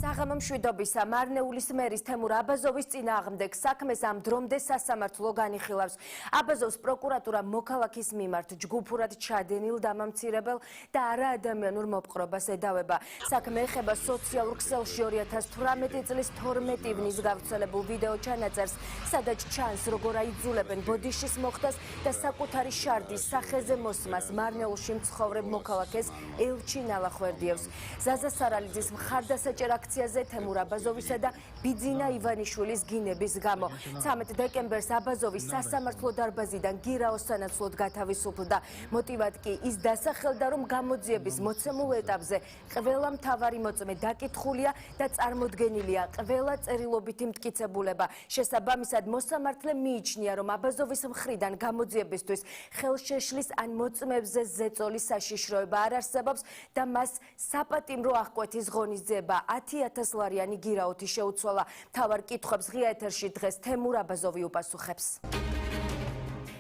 საღამო მშვიდობისა მარნეულის მერის თემურ აბაზოვის წინააღმდეგ საქმეს ამ დრომდე სასამართლო განიხილავს. აბაზოვის პროკურატურა მოქალაქის მიმართ ჯგუფურად ჩადენილ დამამცირებელ და არაადამიანურ მოპყრობას ედავება. საქმე ეხება სოციალურ ქსელში 2018 წლის 12 ივნის გავრცელებულ ვიდეო ჩანაწერს, სადაც ჩანს როგორ აიძულებენ ბოდიშის მოხდას და საკუთარი შარდის სახეზე მოსმას მარნეულში მცხოვრებ მოქალაქეს ელჩინ ალახვერდიევს. ზაზა სარალიძის მხარდასაჭერ აქციაზე თემურ აბაზოვისა და ბიძინა ივანიშვილის გინების გამო. 13 დეკემბერს აბაზოვის სასამართლო დარბაზიდან გირაოს სანაცვლოდ გათავისუფლდა. მოტივად კი ის დასახელდა, რომ გამოძიების მოცემულ ეტაპზე ყველა მთავარი მოწმე დაკითხულია და წარმოდგენილია ყველა წერილობითი მტკიცებულება. შესაბამისად, მოსამართლე მიიჩნია, რომ აბაზოვის მხრიდან გამოძიებისთვის ხელშეშლის ან მოწმებზე ზეწოლის საშიშროება არ არსებობს და მას საპატიმრო აღკვეთის ღონისძიება 10,000 ლარიანი გირაოთი შეუცვალა. მთავარ კითხვებს ღია ეთერში დღეს თემურ აბაზოვი უპასუხებს.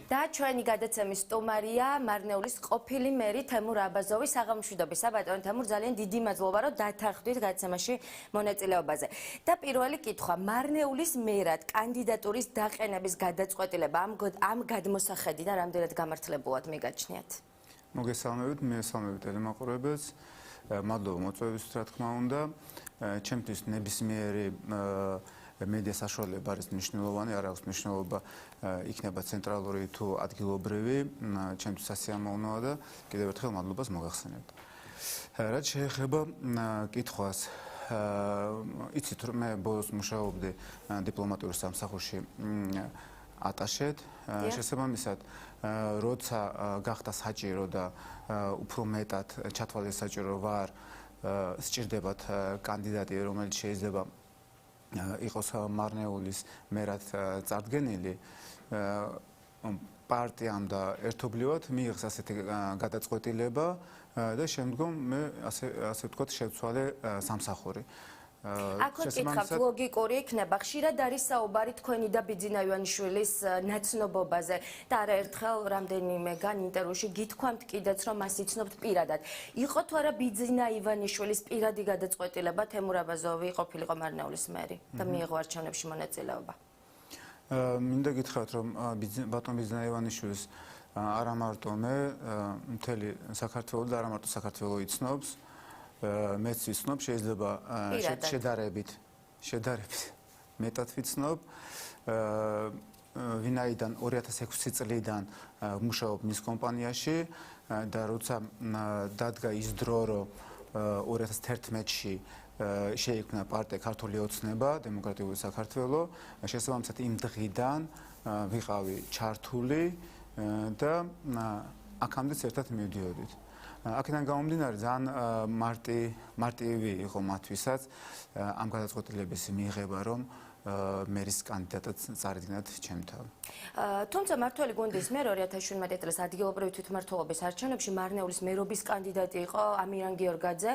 და ჩვენი გადაცემის სტუმარია მარნეულის ყოფილი მერი თემურ აბაზოვი. საღამო მშვიდობისა ბატონო თემურ, ძალიან დიდი მადლობა, რომ დათანხმდით გადაცემაში მონაწილეობაზე. და პირველი კითხვა, მარნეულის მერად კანდიდატურის დაყენების გადაწყვეტილება ამ გადმოსახედიდან რამდენად გამართლებულად მიგაჩნიათ? მოგესალმებით, მიესალმებით ტელემაყურებელს. მადლობა მოწვევისთვის, რა თქმა უნდა. ჩემთვის ნებისმიერი მედია საშუალება არის მნიშვნელოვანი, არ აქვს მნიშვნელობა იქნება ცენტრალური თუ ადგილობრივი, ჩემთვის სასიამოვნოა და კიდევ ერთხელ მადლობას მოგახსენებთ. რაც შეეხება კითხვას, იცით რომ მე ბოლოს მუშაობდი დიპლომატიურ სამსახურში ატაშედ, შესაბამისად, როცა გახდა საჭირო და უფრო მეტად ჩათვალეს საჭირო ვარ სჭირდებათ კანდიდატი, რომელიც შეიძლება იყოს მარნეულის მერად წარდგენილი, პარტიამ და ერთობლივად მიიღეს ასეთი გადაწყვეტილება და შემდგომ მე ასე ვთქვათ შევცვალე სამსახური. აქ ვკითხავთ, ლოგიკური იქნება, ხშირად არის საუბარი თქვენი და ბიძინა ივანიშვილის ნაცნობობაზე და არაერთხელ რამდენიმეგან ინტერვიუში გითქვამთ კიდეც, რომ მას იცნობთ პირადად. იყო თუ არა ბიძინა ივანიშვილის პირადი გადაწყვეტილება თემურ აბაზოვი ყოფილიყო მარნეულის მერი და მიიღო არჩევნებში მონაწილეობა? მინდა გითხრათ, რომ ბატონ ბიძინა ივანიშვილის არა მარტო მე, მთელი საქართველო და არა მარტო საქართველო იცნობს. მეც ვიცნობ, შეიძლება შედარებით მეტად ვიცნობ. ვინაიდან 2006 წლიდან მუშაობ მის კომპანიაში და როცა დადგა ის დრო, რომ 2011-ში შეიქმნა პარტია ქართული ოცნება, დემოკრატიული საქართველო, შესაბამისად იმ დღიდან ვიყავი ჩართული და აქამდეც ერთად მივდიოდით. აქედან გამომდინარე ძალიან მარტივი იყო მათთვისაც ამ გადაწყვეტილების მიღება, რომ მერის კანდიდატად წარიდგინათ ჩემი თავი. თუმცა მართველი გუნდის მიერ 2017 წლის ადგილობრივი თვითმმართველობის არჩევნებში მარნეულის მერობის კანდიდატი იყო ამირან გიორგაძე.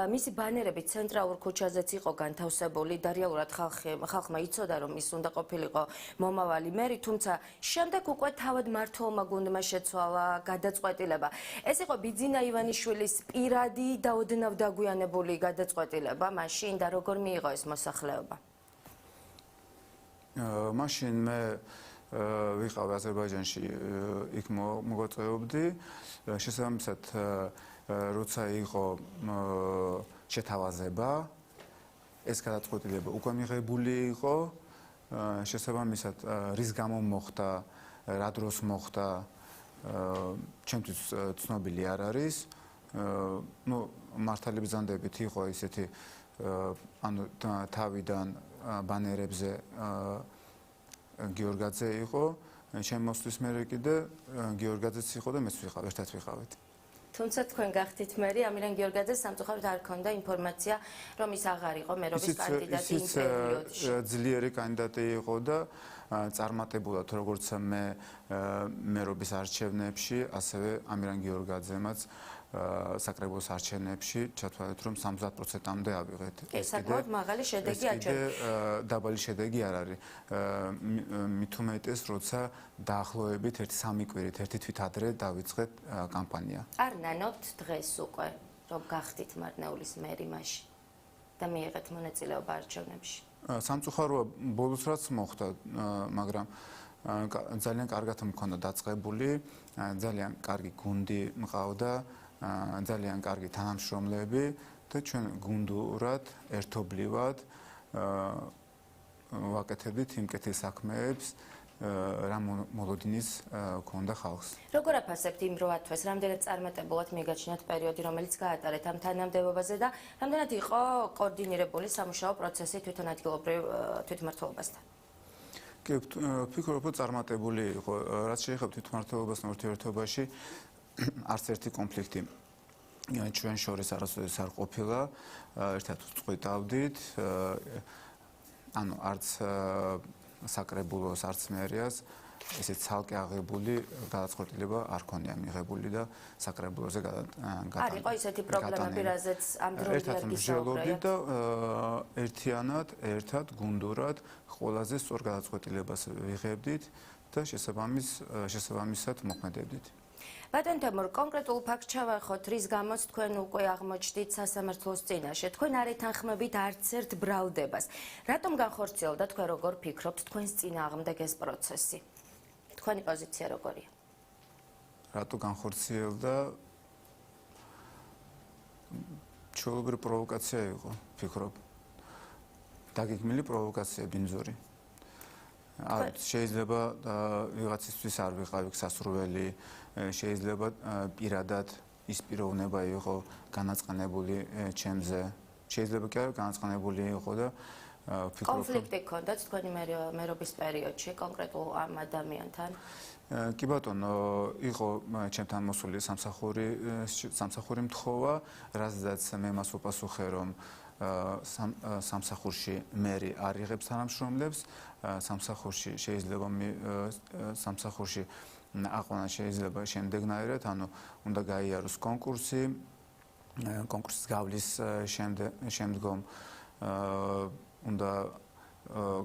მისი ბანერები ცენტრალურ ქუჩაზეც იყო განთავსებული და რეალურად ხალხმა იცოდა, რომ ის უნდა ყოფილიყო მომავალი მერი, თუმცა შემდეგ უკვე თავად მმართველმა გუნდმა შეცვალა გადაწყვეტილება. ეს იყო ბიძინა ივანიშვილის პირადი და ოდნავ დაგვიანებული გადაწყვეტილება მაშინ და როგორ მიიღო ეს მოსახლეობა? მაშინ მე ვიყავ აზერბაიჯანში, იქ მოღვაწეობდი. შესაბამისად, როცა იყო შეთავაზება, ეს გადაწყვეტილება უკვე მიღებული იყო. შესაბამისად, რის გამო მოხდა, რა დროს მოხდა, ჩემთვის ცნობილი არ არის. მართალი ბრძანდებით იყო ისეთი, ანუ თავიდან ბანერებზე გიორგაძე იყო, ჩემ მოსვლის მერე კიდე გიორგაძეც იყო და მეც ვიყავ, ერთად ვიყავით. თუმცა თქვენ გახდით მერი, ამირან გიორგაძეს სამწუხაროდ არ ქონდა ინფორმაცია, რომ ის აღარ იყო მერობის კანდიდატი იმ პერიოდში. ძლიერი კანდიდატი იყო და წარმატებულად, როგორც მე მერობის არჩევნებში, ასევე ამირან გიორგაძემაც საკრებულოს არჩევნებში ჩათვალეთ, რომ 70%-მდე ავიღეთ. ეს საკმაოდ მაღალი შედეგი აჩვენებს. დაბალი შედეგი არ არის. მით უმეტეს, როცა დაახლოებით 1-3 კვირით, ერთი თვით ადრე დავიწყეთ კამპანია. არ ნანობთ დღეს უკვე, რომ გახდით მარნეულის მერი მაშინ? და მიიღეთ მონაწილეობა არჩევნებში. სამწუხაროა ბოლოს რაც მოხდა, მაგრამ ძალიან კარგად მქონდა დაწყებული, ძალიან კარგი გუნდი მყავდა, ძალიან კარგი თანამშრომლები და ჩვენ გუნდურად, ერთობლივად ვაკეთებდით იმ კეთილ საქმეებს, რა მოლოდინის ქონდა ხალხს. როგორ აფასებთ იმ 8 თვეს, რამდენად წარმატებულად მიგაჩნიათ პერიოდი, რომელიც გაატარეთ ამ თანამდებობაზე და რამდენად იყო კოორდინირებული სამუშაო პროცესი თვითონ ადგილობრივ თვითმმართველობასთან? კი, ვფიქრობ, რომ წარმატებული იყო, რაც შეეხება თვითმმართველობასთან ურთიერთობაში, არც ერთი კონფლიქტი ჩვენ შორის არასოდეს არ ყოფილა, ერთად ვწყვიტავდით, ანუ არც საკრებულოს, არც მერიას ესე ცალკე აღებული გადაწყვეტილება არ ქონია მიღებული და საკრებულოზე არ იყო ისეთი პრობლემები, რაზეც ამ დროიდან ვსჯელობდით და ერთიანად, ერთად, გუნდურად ყველაზე სწორ გადაწყვეტილებას ვიღებდით და შესაბამისად მოქმედებდით. ბატონ თემურ, კონკრეტულ ფაქტს ჩავახოთ, რის გამოც თქვენ უკვე აღმოჩნდით სასამართლოს წინაშე. თქვენ არ ეთანხმებით არც ერთ ბრალდებას. რატომ განხორციელდა, თქვენ როგორ ფიქრობთ, თქვენს წინააღმდეგ ეს პროცესი? თქვენი პოზიცია როგორია? რატო განხორციელდა? ჩვეულებრივი პროვოკაცია იყო, ვფიქრობ. დაგეგმილი პროვოკაცია, ბინძური. შეიძლება ვიღაცისთვის არ ვიყავი სასურველი, შეიძლება პირადად ის პიროვნება იყო განაწყენებული ჩემზე. შეიძლება კი არა განაწყენებული იყო და ვფიქრობ კონფლიქტი გქონდათ თქვენი მერობის პერიოდში კონკრეტულ ამ ადამიანთან? კი ბატონო, იყო ჩემთან მოსული სამსახური მთხოვა, რაზეც მე მას ვუპასუხე, რომ სამსახურში მერი არ იღებს თანამშრომლებს, სამსახურში აყვანა შეიძლება შემდეგნაირად, ანუ უნდა გაიაროს კონკურსი, კონკურსის გავლის შემდგომ უნდა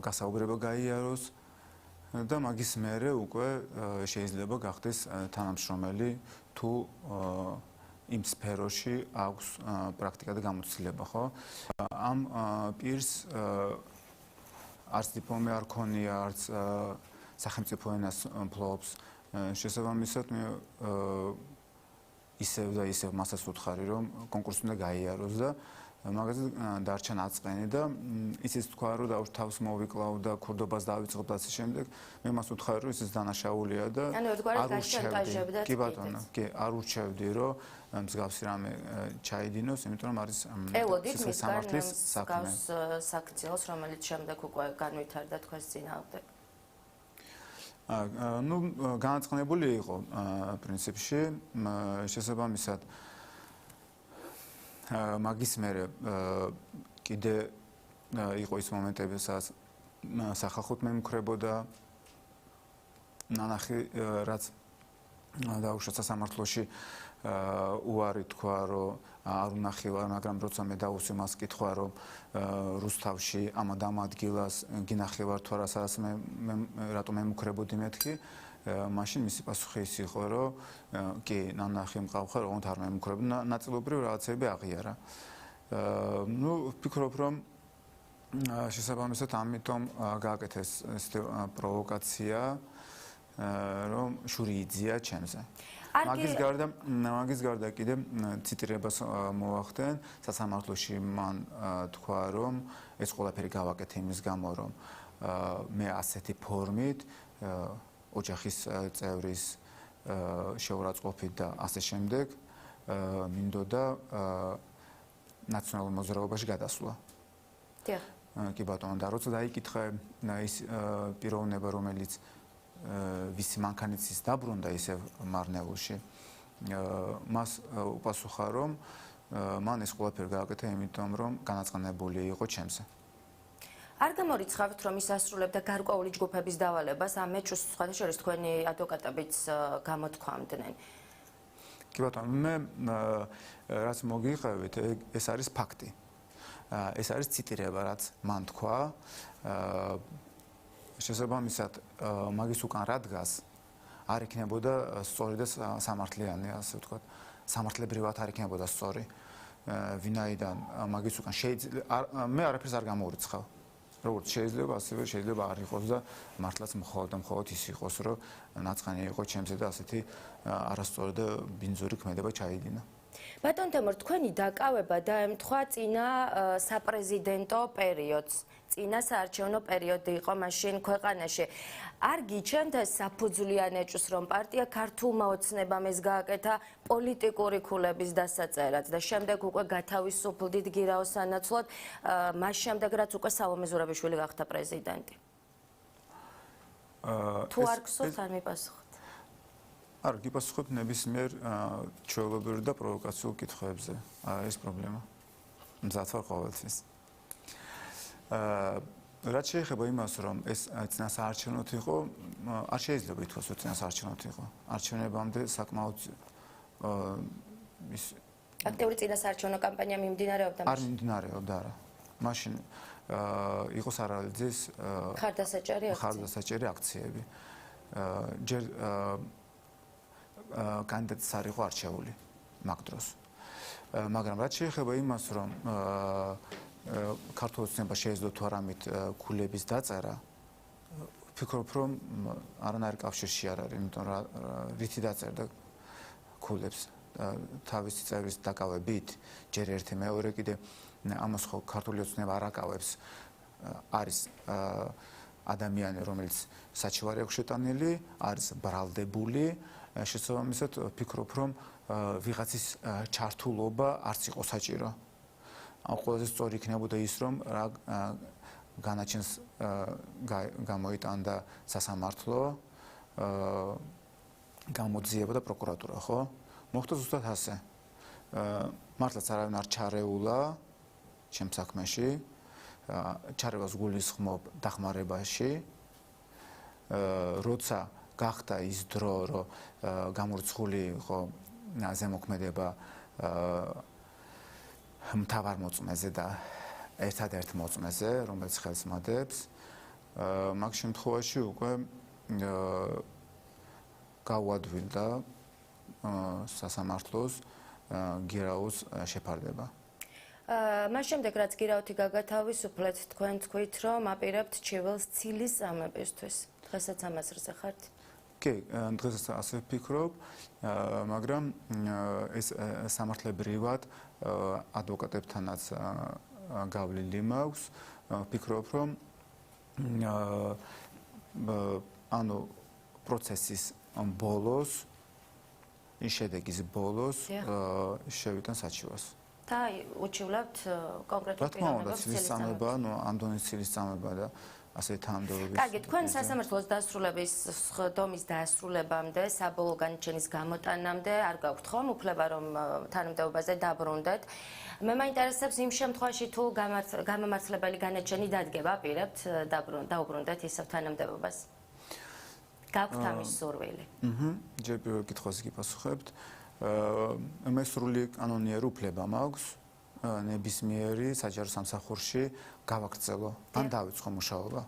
გასაუბრება გაიაროს და მაგის მერე უკვე შეიძლება გახდეს თანამშრომელი თუ იმ სფეროში აქვს პრაქტიკა და გამოცდილება, ხო? ამ პირს არც დიპლომი არ ქონია, არც სახელმწიფო ენას ფლობს. შესაბამისად, მე ისევ და ისევ მასაც ვუთხარი, რომ კონკურსი უნდა გაიაროს და მაგაზე დარჩა ნაწყენი და ისიც თქვა, რომ დავუშვ თავს მოვიკლავ და ქურდობას დავიწყებ და ასე შემდეგ. მე მას ვუთხარი, რომ ისიც დანაშაულია და არ უშევდი. კი ბატონო, კი, არ ურჩევდი, რომ მსგავსი რამე ჩაიდინოს, იმიტომ რომ არის სამართლის საქმე. საქციელს, რომელიც შემდეგ უკვე განვითარდა თქვენს წინააღმდეგ. ნუ განაწყენებული იყო პრინციპში, შესაბამისად მაგის მერე კიდე იყო ის მომენტები, სადაც სახალხოდ მემუქრებოდა ნანახი, რაც დაუშვათ სასამართლოში უარი თქვა, რომ არ უნახილა, მაგრამ როცა მე დავუსვი მას კითხვა, რომ რუსთავში ამ ადგილას გინახევარ თუ არა, სადაც მე რატომ მემუქრებოდი მეთქი, მაშინ მისი პასუხი ის იყო, რომ კი, ნანახი მყავხარ, ოღონდ არ მემუქრებოდი, ნაწილობრივ რაღაცები აღიარა. ნუ ვფიქრობ, რომ შესაბამისად ამიტომ გააკეთეს პროვოკაცია, რომ შური იძია ჩემზე. მაგის გარდა კიდე ციტირებას მოახდენ, სასამართლოში მან თქვა, რომ ეს ყველაფერი გავაკეთე იმის გამო, რომ მე ასეთი ფორმით ოჯახის წევრის შეურაცხყოფით და ასე შემდეგ მინდოდა ნაციონალურ მოძრაობაში გადასვლა. დიახ. კი ბატონო, და როცა დაიკითხე ის პიროვნება, რომელიც ვისი მანქანით დაბრუნდა ისევ მარნეულში, მას უპასუხა, რომ მან ეს ყველაფერი გააკეთა, იმიტომ რომ განაწყენებული იყო ჩემზე. არ გამორიცხავთ, რომ ის ასრულებდა გარკვეული ჯგუფების დავალებას, ამ მეჩუს სხვათა შორის თქვენი ადვოკატებიც გამოთქვამდნენ. კი ბატონო, მე რაც მოგიხევით, ეს არის ფაქტი. ეს არის ციტირება, რაც მან თქვა. შესაბამისად, მაგის უკან რა დგას, არ იქნებოდა სწორი და სამართლიანი, ასე ვთქვათ, სამართლებრივად არ იქნებოდა სწორი. ვინაიდან მაგის უკან შეიძლება მე არაფერს არ გამოურიცხავ. როგორც შეიძლება, ასევე შეიძლება არ იყოს და მართლაც მხოლოდ ის იყოს, რომ ნაწყანი იყო ჩემზე და ასეთი არასწორი და ბინძური ქმედება ჩაიდინა. ბატონ თემურ, თქვენი დაკავება დაემთხვა წინა საპრეზიდენტო პერიოდს. წინა საარჩევნო პერიოდი იყო მაშინ ქვეყანაში. არ გიჩვენთ ეს საფუძვლიან ეჭვს, რომ პარტია ქართულმა ოცნებამ ეს გააკეთა პოლიტიკური ქულების დასაწერად და შემდეგ უკვე გათავისუფლდით გირაოს სანაცვლოდ, მას შემდეგ რაც უკვე სალომე ზურაბიშვილი გახდა პრეზიდენტი. თუ არ გსურთ, არ მიპასუხოთ. არ გიპასუხებ ნებისმიერ ჩვეულებრივ და პროვოკაციულ კითხვებზე. ეს პრობლემა. მზად ვარ ყოველთვის. რაც შეეხება იმას, რომ ეს წინასაარჩევნოდ იყო, არ შეიძლება ითქვას, რომ წინასაარჩევნოდ იყო. არჩევნებამდე საკმაოდ ის აქტიური წინასაარჩევნო კამპანია მიმდინარეობდა. არ მიმდინარეობდა, არა. მაშინ იყო სარალიძის ხარდასაჭერი აქციები. ჯერ კანდიდატიც არ იყო არჩეული მაგ დროს. მაგრამ რაც შეეხება იმას, რომ ქართულ ოცნებას შეეძლო თუ არამით ქულების დაწერა, ვფიქრობ, რომ არანაირ კავშირში არ არის, იმიტომ რომ რითი დაწერდა ქულებს თავისი წევრის დაკავებით, ჯერ ერთი, მეორე კიდე ამას ხო ქართული ოცნება არ აკავებს, არის ადამიანი, რომელიც საჩივარი აქვს შეტანილი, არის ბრალდებული, შესაბამისად ვფიქრობ, რომ ვიღაცის ჩართულობა არც იყო საჭირო. ყველაზე სწორი იქნებოდა ის, რომ რა განაჩენს გამოიტანდა სასამართლო, გამოძიება და პროკურატურა, ხო? მოხდა ზუსტად ასე. მართლაც არავინ არ ჩარეულა ჩემ საქმეში, ჩარევას გულისხმობ დახმარებაში, როცა გახდა ის დრო, რომ გამორიცხული იყო ზემოქმედება მთავარ მოწმეზე და ერთადერთ მოწმეზე, რომელიც ხელს მოდებს, მაგ შემთხვევაში უკვე გაუადვილდა სასამართლოს გირაოს შეფარდება. მას შემდეგ, რაც გირაოთი გაგათავისუფლეთ, თქვენ თქვით, რომ აპირებთ ჩივილს ცილის წამებისთვის. დღესაც ამაზრზე ხართ? კი, დღესაც ასე ვფიქრობ, მაგრამ ეს სამართლებრივად ადვოკატებთანაც გავლილი მაქვს. ვფიქრობ, რომ ანუ პროცესის ბოლოს, ის შედეგის ბოლოს შევიტან საჩივარს. და უჩივლავთ კონკრეტულ პიროვნებას ცილის წამება, ანდონის ცილის წამება და ასე თანამდებობის. კარგი, თქვენ სასამართლოს დასრულების დომის დასრულებამდე, საბოლოო განაჩენის გამოტანამდე არ გაქვთ ხომ უფლება, რომ თანამდებობაზე დაბრუნდეთ. მე მაინტერესებს იმ შემთხვევაში, თუ გამამართლებელი განაჩენი დადგება, აპირებთ დაუბრუნდეთ ისევ თანამდებობას. გაქვთ ამის სურვილი? ჯერ პირველ კითხვაზე გიპასუხებთ. მე სრული კანონიერი უფლება მაქვს ნებისმიერი საჯარო სამსახურში გავაქცელო ან დავიწყო მუშაობა.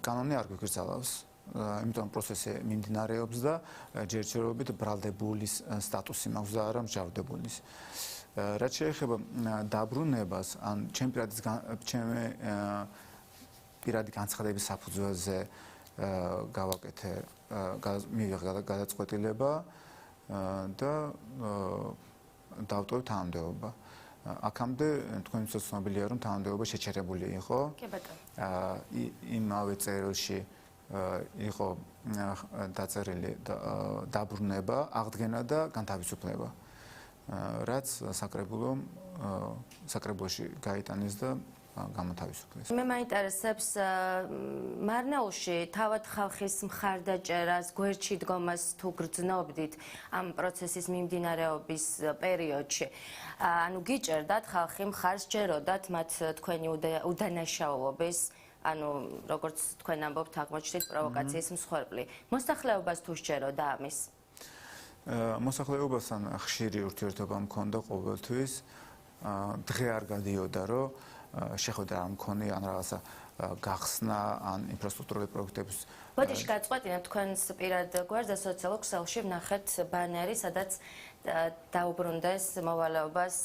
კანონი არ გვიგრძელავს, იმიტომ პროცესი მიმდინარეობს და ჯერჯერობით ბრალდებულის სტატუსი მაქვს და არა მსჯავრდებულის. რაც შეეხება დაბრუნებას, ან ჩემი პირადი განცხადების საფუძველზე გავაკეთე მივიღე გადაწყვეტილება და დავტოვე თანამდებობა. აქამდე თქვენთვის ცნობილია, რომ თანამდებობა შეჩერებული იყო. კი ბატონო. იმავე წერილში იყო დაწერილი დაბრუნება, აღდგენა და განთავისუფლება. რაც საკრებულოში გაიტანეს და გამოთავისუფლეს. მე მაინტერესებს მარნეულში თავად ხალხის მხარდაჭერას, გვერდში დგომას თუ გრძნობდით ამ პროცესის მიმდინარეობის პერიოდში. ანუ გიჭერდათ ხალხი მხარს ჯეროდათ მათ თქვენი უდანაშაულობის, ანუ როგორც თქვენ ამბობთ, აღმოჩნდით პროვოკაციის მსხვერპლი. მოსახლეობას თუ სჯეროდა ამის? მოსახლეობასთან ხშირი ურთიერთობა მქონდა ყოველთვის. დღე არ გადიოდა, რომ შეხვედრა არ მქონია, ან რაღაცა გახსნა, ან ინფრასტრუქტურული პროექტების. ბოდიში გაწყვეტინეთ თქვენს პირად გვერდზე სოციალურ ქსელში ვნახეთ ბანერი, სადაც დაუბრუნდეს მოვალეობას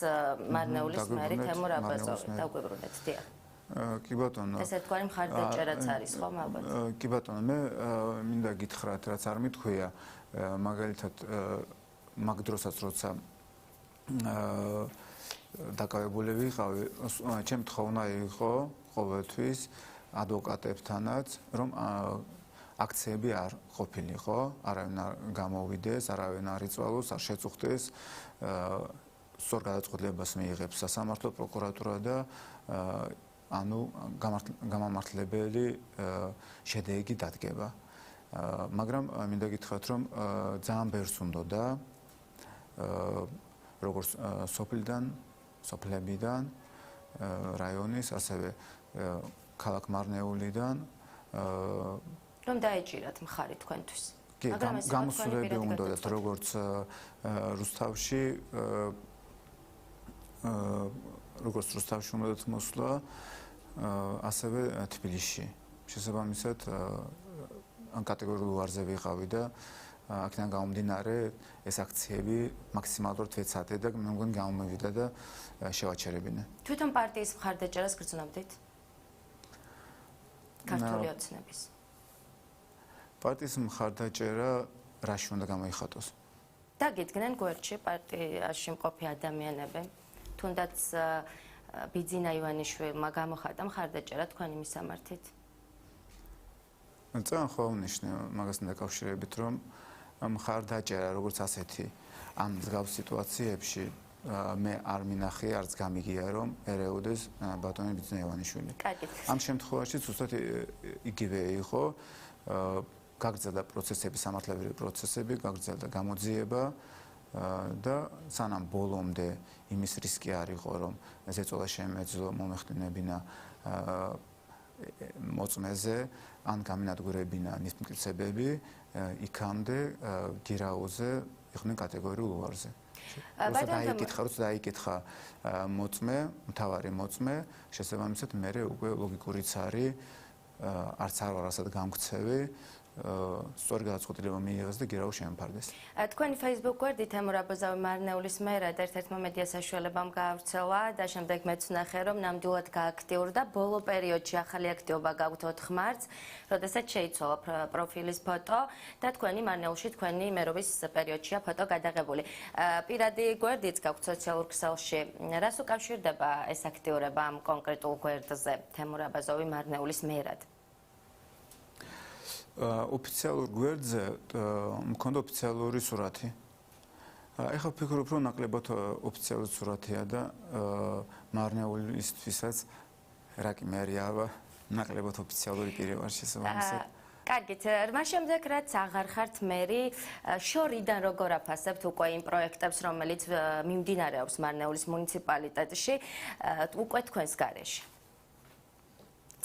მარნეულის მერი თემურ აბაზოვი. დაუბრუნდეთ, დიახ. კი ბატონო. ესე თქვენი მხარდაჭერაც არის ხომ ალბათ? კი ბატონო, მე მინდა გითხრათ, რაც არ მithქვია, მაგალითად მაგ დროსაც როცა დაკავებული ვიყავი, ჩემ თხოვნა იყო ყოველთვის ადვოკატებთანაც, რომ აქციები არ ყოფილიყო, არავინ არ გამოვიდეს, არავინ არ იწვალოს, არ შეწუხდეს, სწორ გადაწყვეტილებას მიიღებს სასამართლო პროკურატურა და ანუ გამამართლებელი შედეგი დადგება. მაგრამ მინდა გითხრათ, რომ ძალიან ბევრს უნდოდა როგორც სოფლებიდან, რაიონის, ასევე ქალაქ მარნეულიდან რომ დაეჭირათ მხარი თქვენთვის. კი, გამოსვლები უნდათ როგორც რუსთავში, უნდათ მოსვლა, ასევე თბილისში. შესაბამისად, ან კატეგორიულ უარზე ვიყავი და აქედან გამომდინარე ეს აქციები მაქსიმალურად ვეცადე და მე მგონი გამომივიდა და შევაჩერებინე. თვითონ პარტიის მხარდაჭერას გრძნობდით? ქართული ოცნების. პარტიის მხარდაჭერა რაში უნდა გამოიხატოს? დაგიდგნენ გვერდში პარტიაში მყოფი ადამიანები, თუნდაც ბიძინა ივანიშვილმა გამოხატა მხარდაჭერა თქვენი მისამართით? ძალიან ხოვნიშნე მაგასთან დაკავშირებით, რომ მხარდაჭერა როგორც ასეთი ამ მსგავს სიტუაციებში მე არ მინახე, არც გამიგია, რომ ერეუდეს ბატონი ბიძინა ივანიშვილი. ამ შემთხვევაში ზუსტად იგივე იყო, გაგრძელდა პროცესები, სამართლებრივი პროცესები, გაგრძელდა გამოძიება და სანამ ბოლომდე იმის რისკი არ იყო, რომ ზეწოლა შემეძლო მომეხდინებინა მოწმეზე ან გამინადგურებინა ნისმკიცებები, იქამდე გირაუზე იყვნენ კატეგორიულ უარზე. როცა დაიკითხა მოწმე, მთავარი მოწმე, შესაბამისად მერე უკვე ლოგიკურიც არის, არც არ ვარ ასად გამქცევი, სწორი გადაწყვეტილება მიიღეს და გირაუ შემფარდეს. თქვენი Facebook გვერდი თემურ აბაზოვი მარნეულის მერად ერთ-ერთმა მედია საშუალებამ გაავრცელა და შემდეგ მეც ვნახე, რომ ნამდვილად გააქტიურდა. ბოლო პერიოდში ახალი აქტივობა გაქვთ 4 მარტს, როდესაც შეიცვალა პროფილის ფოტო და თქვენი მარნეულში თქვენი მერობის პერიოდშია ფოტო გადაღებული. პირადი გვერდიც გაქვთ სოციალურ ქსელში. რას უკავშირდება ეს აქტიურება ამ კონკრეტულ გვერდზე თემურ აბაზოვი მარნეულის მერად? ოფიციალურ გვერდზე მქონდა ოფიციალური სურათი. ეხლა ვფიქრობ, რომ ნაკლებად ოფიციალური სურათია და მარნეულისთვისაც რა კი მე არა ნაკლებად ოფიციალური პირი ვარ შესაბამისად. კარგით, მას შემდეგ რაც აღარ ხართ მერი, შორიდან როგორ აფასებთ უკვე იმ პროექტებს, რომელიც მიმდინარეობს მარნეულის მუნიციპალიტეტში, უკვე თქვენს გარეშე?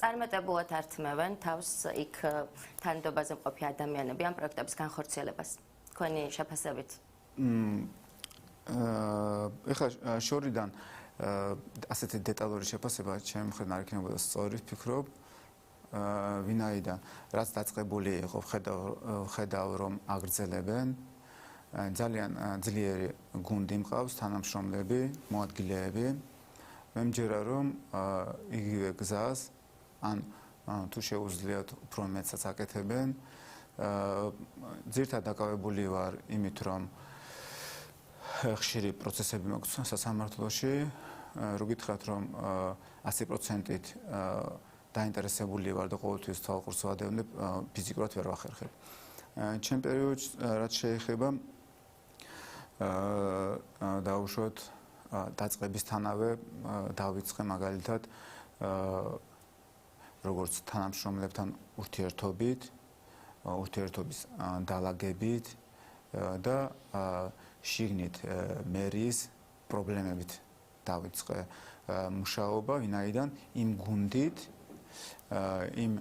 წარმატებულად ართმევენ თავს იქ თანამდებობაზე მყოფი ადამიანები ამ პროექტების განხორციელებას თქვენი შეფასებით? ეხლა შორიდან ასეთი დეტალური შეფასება ჩემი მხრიდან არ იქნებოდა სწორი, ვფიქრობ, ვინაიდან რაც დაწყებული იყო, ხედავ რომ აგრძელებენ, ძალიან ძლიერი გუნდი მყავს, თანამშრომლები, მოადგილეები. მე მჯერა რომ იგივე გზას ან თუ შეუძლიათ უფრო მეტსაც აკეთებენ. ძირითადად დაკავებული ვარ იმით, რომ ხშირი პროცესები მაქვს სასამართლოში, რო გითხრათ, რომ 100%-ით დაინტერესებული ვარ და ყოველთვის თვალყურს ვადევნებ, ფიზიკურად ვერ ვახერხებ. ჩემ პერიოდში რაც შეეხება დაუშვათ დაწყებისთანავე დავიწყე მაგალითად როგორც თანამშრომლებთან ურთიერთობის დალაგებით და შიგნით მერის პრობლემებით დავიწყე მუშაობა, ვინაიდან იმ გუნდით, იმ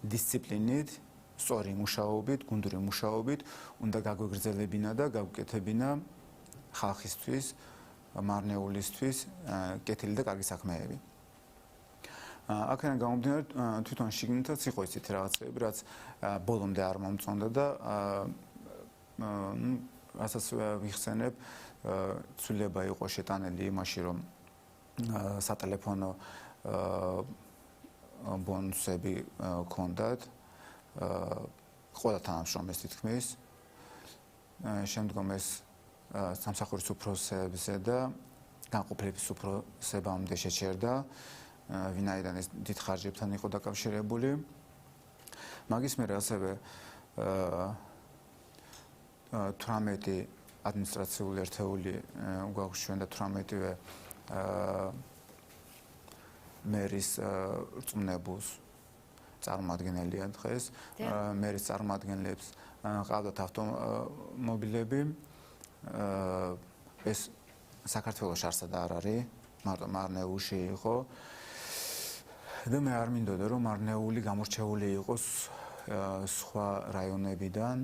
დისციპლინით, სწორი მუშაობით, გუნდური მუშაობით უნდა გაგვეგრძელებინა და გავუკეთებინა ხალხისთვის, მარნეულისთვის კეთილი და კარგი საქმეები. აქედან გამომდინარე, თვითონ შიგნითაც იყო ისეთი რაღაცები, რაც ბოლომდე არ მომწონდა და რასაც ვიხსენებ, ცვლილება იყო შეტანილი იმაში, რომ სატელეფონო ბონუსები ჰქონდათ ყველა თანამშრომელს თითქმის. შემდგომ ეს სამსახურის უფროსებზე და განყოფილების უფროსებამდე შეჩერდა, ვინაიდან ეს დიდ ხარჯებთან იყო დაკავშირებული. მაგის მერე ასევე 18 ადმინისტრაციული ერთეული გვაქვს და 18-ვე მერის რწმუნებულს წარმოადგენელია დღეს. მერის წარმოადგენლებს ყავდათ ავტომობილები. ეს საქართველოს არსად არ არის, მარტო მარნეულში იყო. და მე არ მინდოდა რომ მარნეული გამორჩეული იყოს სხვა რაიონებიდან,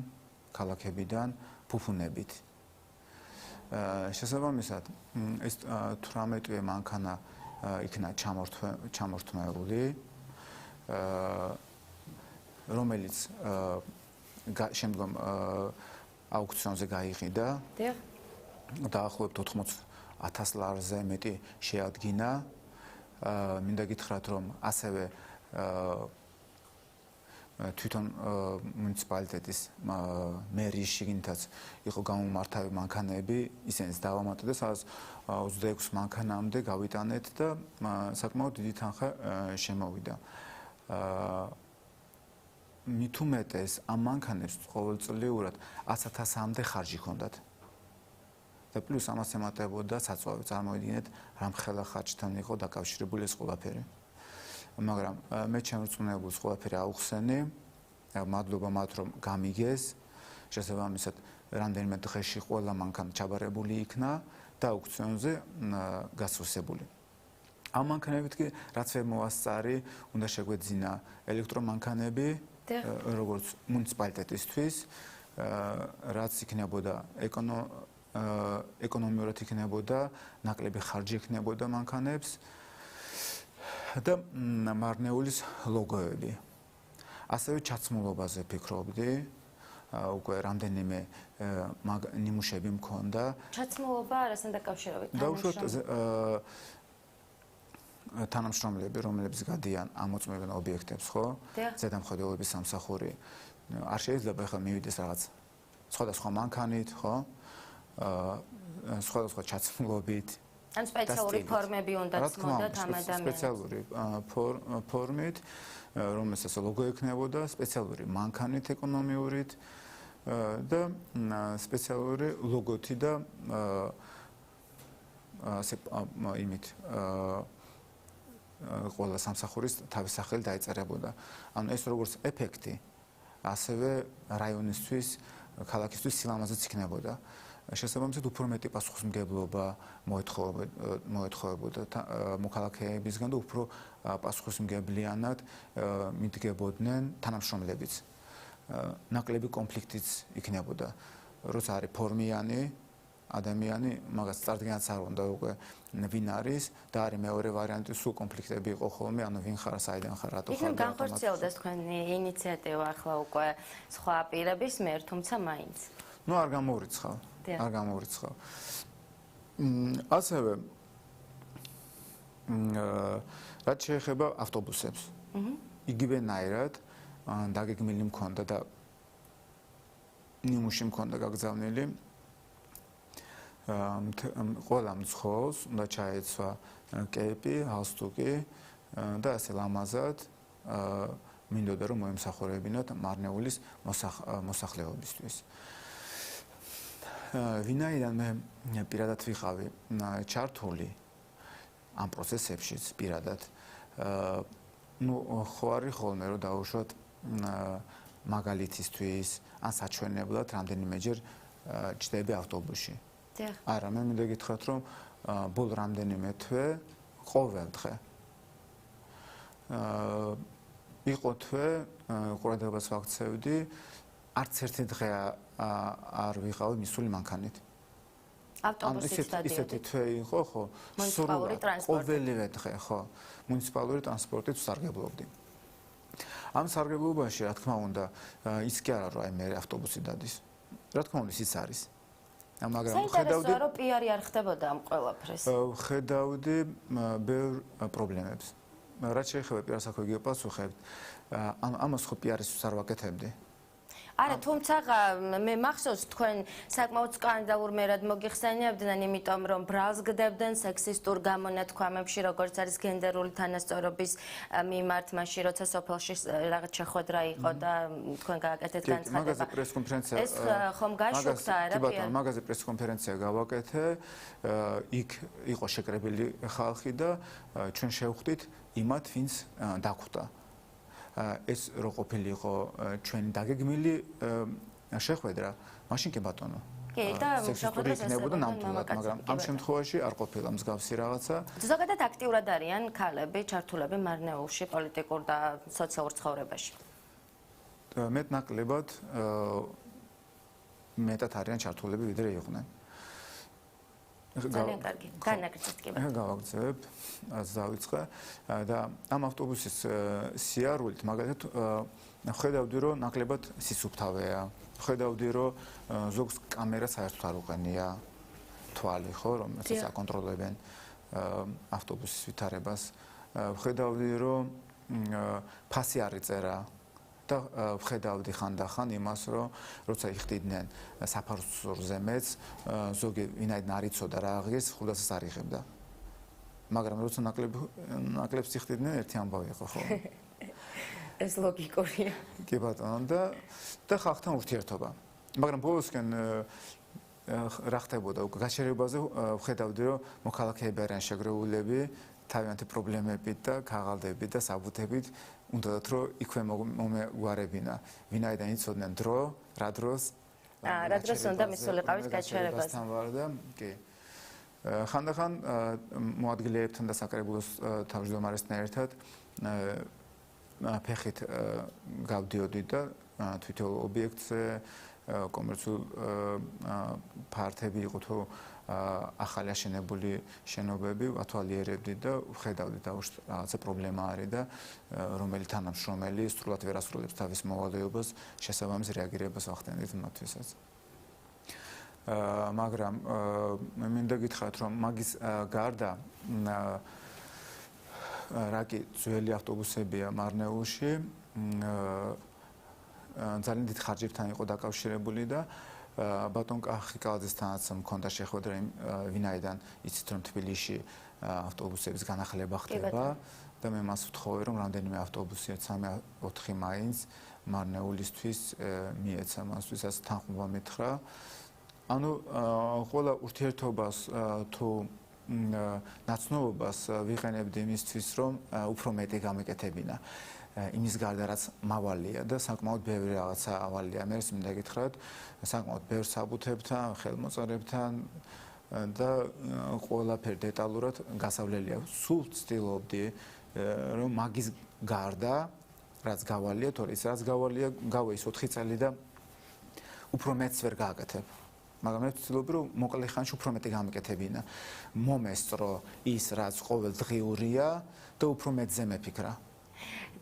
ქალაქებიდან ფუფუნებით. შესაბამისად, ეს 18-ვე მანქანა იქნა ჩამორთმეული, რომელიც შემდგომ აუქციონზე გაიყიდა. დაახლოებით 80,000 ლარზე მეტი შეადგინა. მინდა გითხრათ, რომ ასევე თვითონ მუნიციპალიტეტის მერის შიგნითაც იყო გამომართავი მანქანები, ისინიც დავამატეთ და სადაც 26 მანქანამდე გავიტანეთ და საკმაოდ დიდი თანხა შემოვიდა. მით უმეტეს ამ მანქანებს ყოველწლიურად 100,000-მდე ხარჯი ჰქონდათ. და პლუს ამას ემატებოდა საწვავი. წარმოიდგინეთ, რამხელა ხარჯთან იყო დაკავშირებული ეს ყველაფერი. მაგრამ მე ჩემს რწმუნებულს ყველაფერი აუხსენი. მადლობა მათ, რომ გამიგეს. შესაბამისად, რამდენიმე დღეში ყველა მანქანა ჩაბარებული იქნა და აუქციონზე გასავსებული. ამ მანქანებით კი რაც ვერ მოასწარი, უნდა შეგვეძინა ელექტრომანქანები, როგორც მუნიციპალიტეტისთვის, რაც იქნებოდა ეკონომიურად იქნებოდა, ნაკლები ხარჯი იქნებოდა მანქანებს და მარნეულის ლოგოები. ასევე ჩაცმულობაზე ფიქრობდი, უკვე რამდენიმე ნიმუშები მქონდა. ჩაცმულობა არასთან დაკავშირებით. დაუშვათ თანამშრომლები, რომლებიც გადიან ამოწმებენ ობიექტებს, ხო? ზედამხედველობის სამსახური. არ შეიძლება ახლა მივიდეს რაღაც სხვადასხვა მანქანით, ხო? სხვადასხვა ჩაცმულობით. ან სპეციალური ფორმები უნდა წმოდათ ამ ადამიანებს. სპეციალური ფორმით, რომელსაც ლოგო ექნებოდა, სპეციალური მანქანით ეკონომიურით და სპეციალური ლოგოთი და იმით ყველა სამსახურის თავის სახელი დაეწერებოდა. ანუ ეს როგორც ეფექტი, ასევე რაიონისთვის, ქალაქისთვის სილამაზეც იქნებოდა. შესაბამისად, უფრო მეტი პასუხისმგებლობა მოეთხოვებოდა მოქალაქეებისგან და უფრო პასუხისმგებლიანად მიდგებოდნენ თანამშრომლებიც. ნაკლები კონფლიქტიც იქნებოდა. როცა არის ფორმიანი ადამიანი, მაგას წარდგენაც არ უნდა უკვე ვინ არის და არის მეორე ვარიანტი, სულ კონფლიქტები იყო ხოლმე, ანუ ვინ ხარ, საიდან ხარ, რატო ხარ. იქნებ განხორციელდეს თქვენი ინიციატივა ახლა უკვე სხვა პირების მიერ, თუმცა მაინც. ნუ არ გამოვრიცხავ. არ გამოვრიცხავ. ასევე რაც შეეხება ავტობუსებს. იგივენაირად დაგეგმილი მქონდა და ნიმუში მქონდა გაგზავნილი. ყველა მძღოლს უნდა ჩაეცვა კეპი, ჰალსტუკი და ასე ლამაზად მინდოდა რომ მოემსახურებინათ მარნეულის მოსახლეობისთვის. ვინაიდან მე პირადად ვიყავი ჩართული ამ პროცესებშიც პირადად, ნუ ხო არის ხოლმე რომ დავუშვათ მაგალითისთვის ან საჩვენებლად რამდენიმეჯერ ჯდები ავტობუსში. არა, მე მინდა გითხრათ, რომ ბოლო რამდენიმე თვე ყოველ დღე იყო თვე ყურადღებას ვაქცევდი, არც ერთი დღე არ ვიყავი მისული მანქანით. ავტობუსით დადიოდი. ისეთი თვე იყო, ხო? მუნიციპალური ტრანსპორტი. ყოველივე დღე, ხო? მუნიციპალური ტრანსპორტით ვსარგებლობდი. ამ სარგებლობაში, რა თქმა უნდა, ის კი არა, რომ აი მე ავტობუსი დადის. რა თქმა უნდა, ის არის. მაგრამ საინტერესოა რომ პიარი არ ხდებოდა ამ ყველაფრის. ხედავდი ბევრ პრობლემებს. რაც შეეხება პიარ საქმეს გიპასუხებთ, ამას ხო პიარის არ ვაკეთებდი. არა, თუმცა მე მახსოვს თქვენ საკმაოდ სკანდალურ მერად მოგიხსენიებდნენ, იმიტომ რომ ბრალს გდებდნენ სექსისტურ გამონათქვამებში, როგორც არის გენდერული თანასწორობის მიმართ, მაშინ როცა სოფელში რაღაც შეხვედრა იყო და თქვენ გააკეთეთ განცხადება. მაგაზე პრესკონფერენცია. ეს ხომ გაშუქდა არა? კი ბატონო, მაგაზე პრესკონფერენცია გავაკეთე. იქ იყო შეკრებილი ხალხი და ჩვენ შევხვდით იმათ, ვინც დახვდა. ეს რო ყოფილიყო ჩვენი დაგეგმილი შეხვედრა, მაშინ კი ბატონო. კი, და შეხვედრა იქნებოდა ნამდვილად, მაგრამ ამ შემთხვევაში არ ყოფილა მსგავსი რაღაცა. ზოგადად აქტიურად არიან ქალები ჩართულები მარნეულში პოლიტიკურ და სოციალურ ცხოვრებაში. მეტნაკლებად მეტად არიან ჩართულები, ვიდრე იყვნენ. ძალიან კარგი. განაგრძეთ კი ბატონო. გავაგრძელებ, დავიწყე და ამ ავტობუსის სიარულით მაგალითად ხედავდი, რომ ნაკლებად სისუფთავეა. ხედავდი, რომ ზოგს კამერა საერთოდ არ უყენია თვალი, ხო, რომელსაც აკონტროლებენ ავტობუსის ვითარებას. ხედავდი, რომ ფასი არ იწერა და ვხედავდი ხანდახან იმას, რომ როცა იხდიდნენ საფაროსურზე მეც, ზოგი ვინაიდან არ იცოდა რა აღიეს, 500-ს არ იღებდა. მაგრამ როცა ნაკლებს იხდიდნენ, ერთი ამბავი იყო, ხო? ეს ლოგიკურია. კი ბატონო, და ხალხთან ურთიერთობა. მაგრამ ბოლოსკენ რა ხდებოდა უკვე გაჩერებაზე ვხედავდი, რომ მოქალაქეები არიან შეგრეულები თავიანთი პრობლემებით და ქაღალდებით და საბუთებით უნდათ რომ იქვე მომეგვარებინა. ვინაიდან იცოდნენ დრო, რა დროს უნდა მისულიყავით გაჩერებასთან ვარ და კი. ხანდახან მოადგილეებთან და საკრებულოს თავმჯდომარესთან ერთად ფეხით გავდიოდი და თვითონ ობიექტზე კომერციულ ფართები იყო თუ ახალი აშენებული შენობები ვათვალიერებდი და ვხედავდი დავუშვით რაღაცა პრობლემა არის და რომელი თანამშრომელი სრულად ვერ ასრულებს თავის მოვალეობას, შესაბამის რეაგირებას ვახდენდით მათთვისაც. მაგრამ მე მინდა გითხრათ, რომ მაგის გარდა რაკი ძველი ავტობუსებია მარნეულში ძალიან დიდ ხარჯებთან იყო დაკავშირებული და ბატონ კახიკაძესთანაც მქონდა შეხვედრა ვინაიდან იცით რომ თბილისში ავტობუსების განახლება ხდება და მე მას ვთხოვე რომ რამდენიმე ავტობუსია 3-4 მაინც მარნეულისთვის მიეცა მასთვისაც თანხმობა მითხრა. ანუ ყველა ურთიერთობას თუ ნაცნობობას ვიყენებდი იმისთვის რომ უფრო მეტი გამეკეთებინა. იმის გარდა რაც მავალია და საკმაოდ ბევრი რაღაცა ავალია. მე მინდა გითხრათ, საკმაოდ ბევრ საბუთებთან, ხელმოწერებთან და ყველაფერი დეტალურად გასავლელია. სულ ვცდილობდი რომ მაგის გარდა რაც გავალია, თორე ის რაც გავალია, გავა ის 4 წელი და უფრო მეტს ვერ გააკეთებ. მაგრამ მე ვცდილობდი რომ მოკლე ხანში უფრო მეტი გამეკეთებინა. მომესწრო ის რაც ყოველდღიურია და უფრო მეტზე მეფიქრა.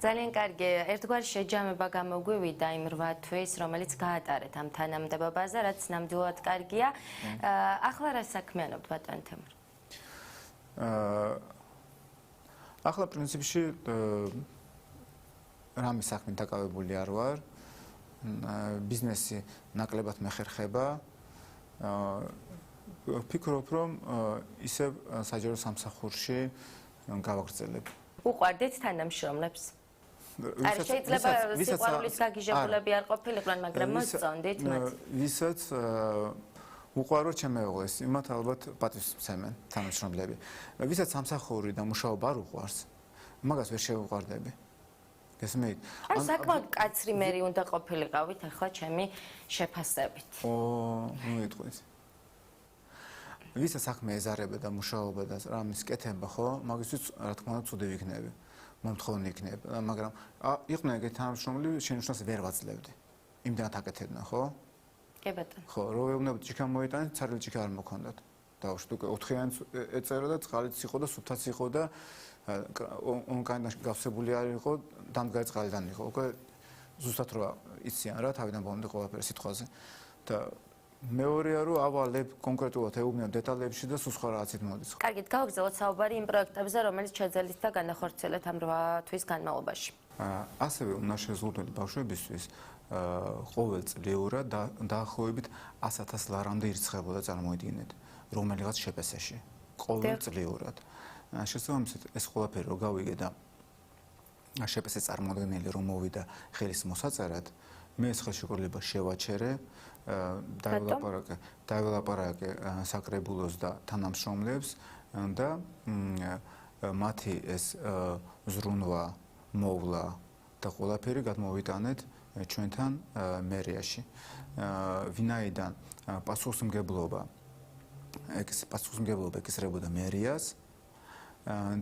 ძალიან კარგი, ერთგვარი შეჯამება გამოგვივიდა იმ 8 თვის, რომელიც გაატარეთ ამ თანამდებობაზე, რაც ნამდვილად კარგია. ახლა რა საქმიანობთ ბატონ თემურ? ახლა პრინციპში რამე საქმით დაკავებული არ ვარ. ბიზნესი ნაკლებად მეხერხება. ვფიქრობ, რომ ისევ საჯარო სამსახურში გავაგრძელებ. უყვარდით თანამშრომლებს? არ შეიძლება სიყვარულის გაგიჟებულები არ ყოფილიყვნენ, მაგრამ მოსწონდით მათ. ვისაც უყვარო ჩემ მეუღლეს, იმათ ალბათ პატივს მცემენ თანამშრომლები. ვისაც სამსახური და მუშაობა არ უყვარს, მაგას ვერ შევუყვარდები. გესმით? ან საკმაოდ კაცრი მერი უნდა ყოფილიყავით ახლა ჩემი შეფასებით. მოიტყვით. ვისაც საქმე ეზარება და მუშაობა და რამის კეთება, ხო, მაგისთვის რა თქმა უნდა ცუდი ვიქნები. მომთხოვნი იქნებ, მაგრამ იყვნენ ეგეთი თანამშრომლები, შენიშნავს ვერ ვაძლევდი. იმდანაც აკეთებდნენ, ხო? კი ბატონო. ხო, რო ეუბნებოდი ჭიქა მოიტანეთ, ცარიელი ჭიქა არ მოქონდათ. დავუშვით უკვე 4-იანიც ეწერა და წყალიც იყო და სუფთაც იყო და ონკანიდან გავსებული არ იყო, დამდგარი წყალიდან იყო. უკვე ზუსტად რა იციან რა, თავიდან ბოლომდე ყველაფერი სიტყვაზე. და მეორეა რომ ავალებ კონკრეტულად ეუბნებ დეტალებში და სულ სხვა რაღაცით მოდის. კარგით, გავაგრძელოთ საუბარი იმ პროექტებზე, რომელიც შეძელით და განახორციელეთ ამ 8 თვის განმავლობაში. ასევე უნდა შეზღუდული ბავშვებისთვის ყოველწლიურად დაახლოებით 100,000 ლარამდე ირიცხებოდა წარმოიდგინეთ რომელიღაც შეპესეში. ყოველწლიურად. შესაბამისად ეს ყველაფერი რო გავიგე და შეპესეს წარმოადგენელი რომ მოვიდა ხელის მოსაწერად, მე ეს ხელშეკრულება შევაჩერე, დაველაპარაკე საკრებულოს და თანამშრომლებს და მათი ეს ზრუნვა მოვლა და ყველაფერი გადმოვიტანეთ ჩვენთან მერიაში. ვინაიდან პასუხისმგებლობა ეკისრებოდა მერიას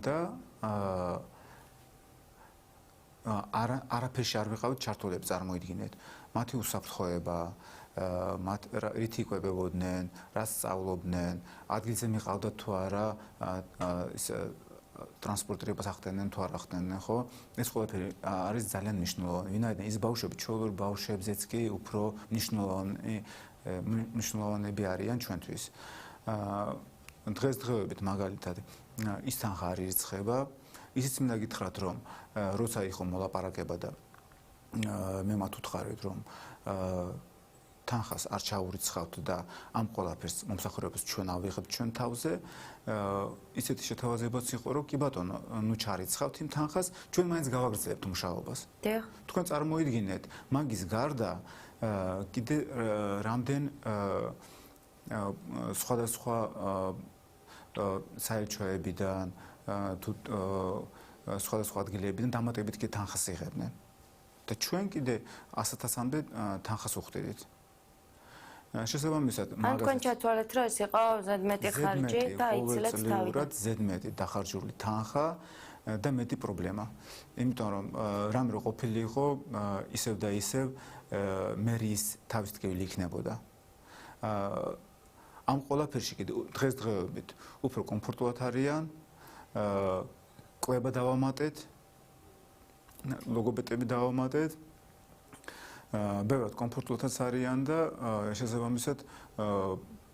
და არაფერში არ ვიყავით ჩართულები წარმოიდგინეთ. მათი უსაფრთხოება, მათ რით იკვებებოდნენ, რა სწავლობდნენ, ადგილზე მიყავდათ თუ არა ტრანსპორტირებას ახდენენ თუ არ ახდენენ, ხო? ეს ყველაფერი არის ძალიან მნიშვნელოვანი. ვინაიდან ის ბავშვები ჩვეულებრივ ბავშვებზეც კი უფრო მნიშვნელოვანები არიან ჩვენთვის. დღესდღეობით მაგალითად ის თანხა არ ირიცხება, ისიც მინდა გითხრათ რომ როცა იყო მოლაპარაკება და მე მათ უთხარით რომ თანხას არ ჩაურიცხავთ და ამ ყველაფერს მომსახურებას ჩვენ ავიღებთ ჩვენ თავზე, ისეთი შეთავაზებაც იყო რომ კი ბატონო, ნუ ჩარიცხავთ იმ თანხას, ჩვენ მაინც გავაგრძელებთ მუშაობას. თქვენ წარმოიდგინეთ, მაგის გარდა კიდე რამდენ სხვადასხვა საელჩოებიდან თუ სხვადასხვა ადგილებიდან დამატებით კი თანხას იღებდნენ. და ჩვენ კიდე 100,000-მდე თანხას უხდიდით. შესაბამისად, ან თქვენ ჩათვალეთ, რომ ეს იყო ზედმეტი ხარჯი და აიცილეთ თავიდან. ზედმეტი დახარჯული თანხა და მეტი პრობლემა. იმიტომ რომ რამე რო ყოფილი იყო, ისევ და ისევ მერიის თავის ტკივილი იქნებოდა. ამ ყველაფერში კიდე დღესდღეობით უფრო კომფორტულად არიან, კვება დავამატეთ, ლოგოპედები დავამატეთ, ბევრად კომფორტულადაც არიან და შესაბამისად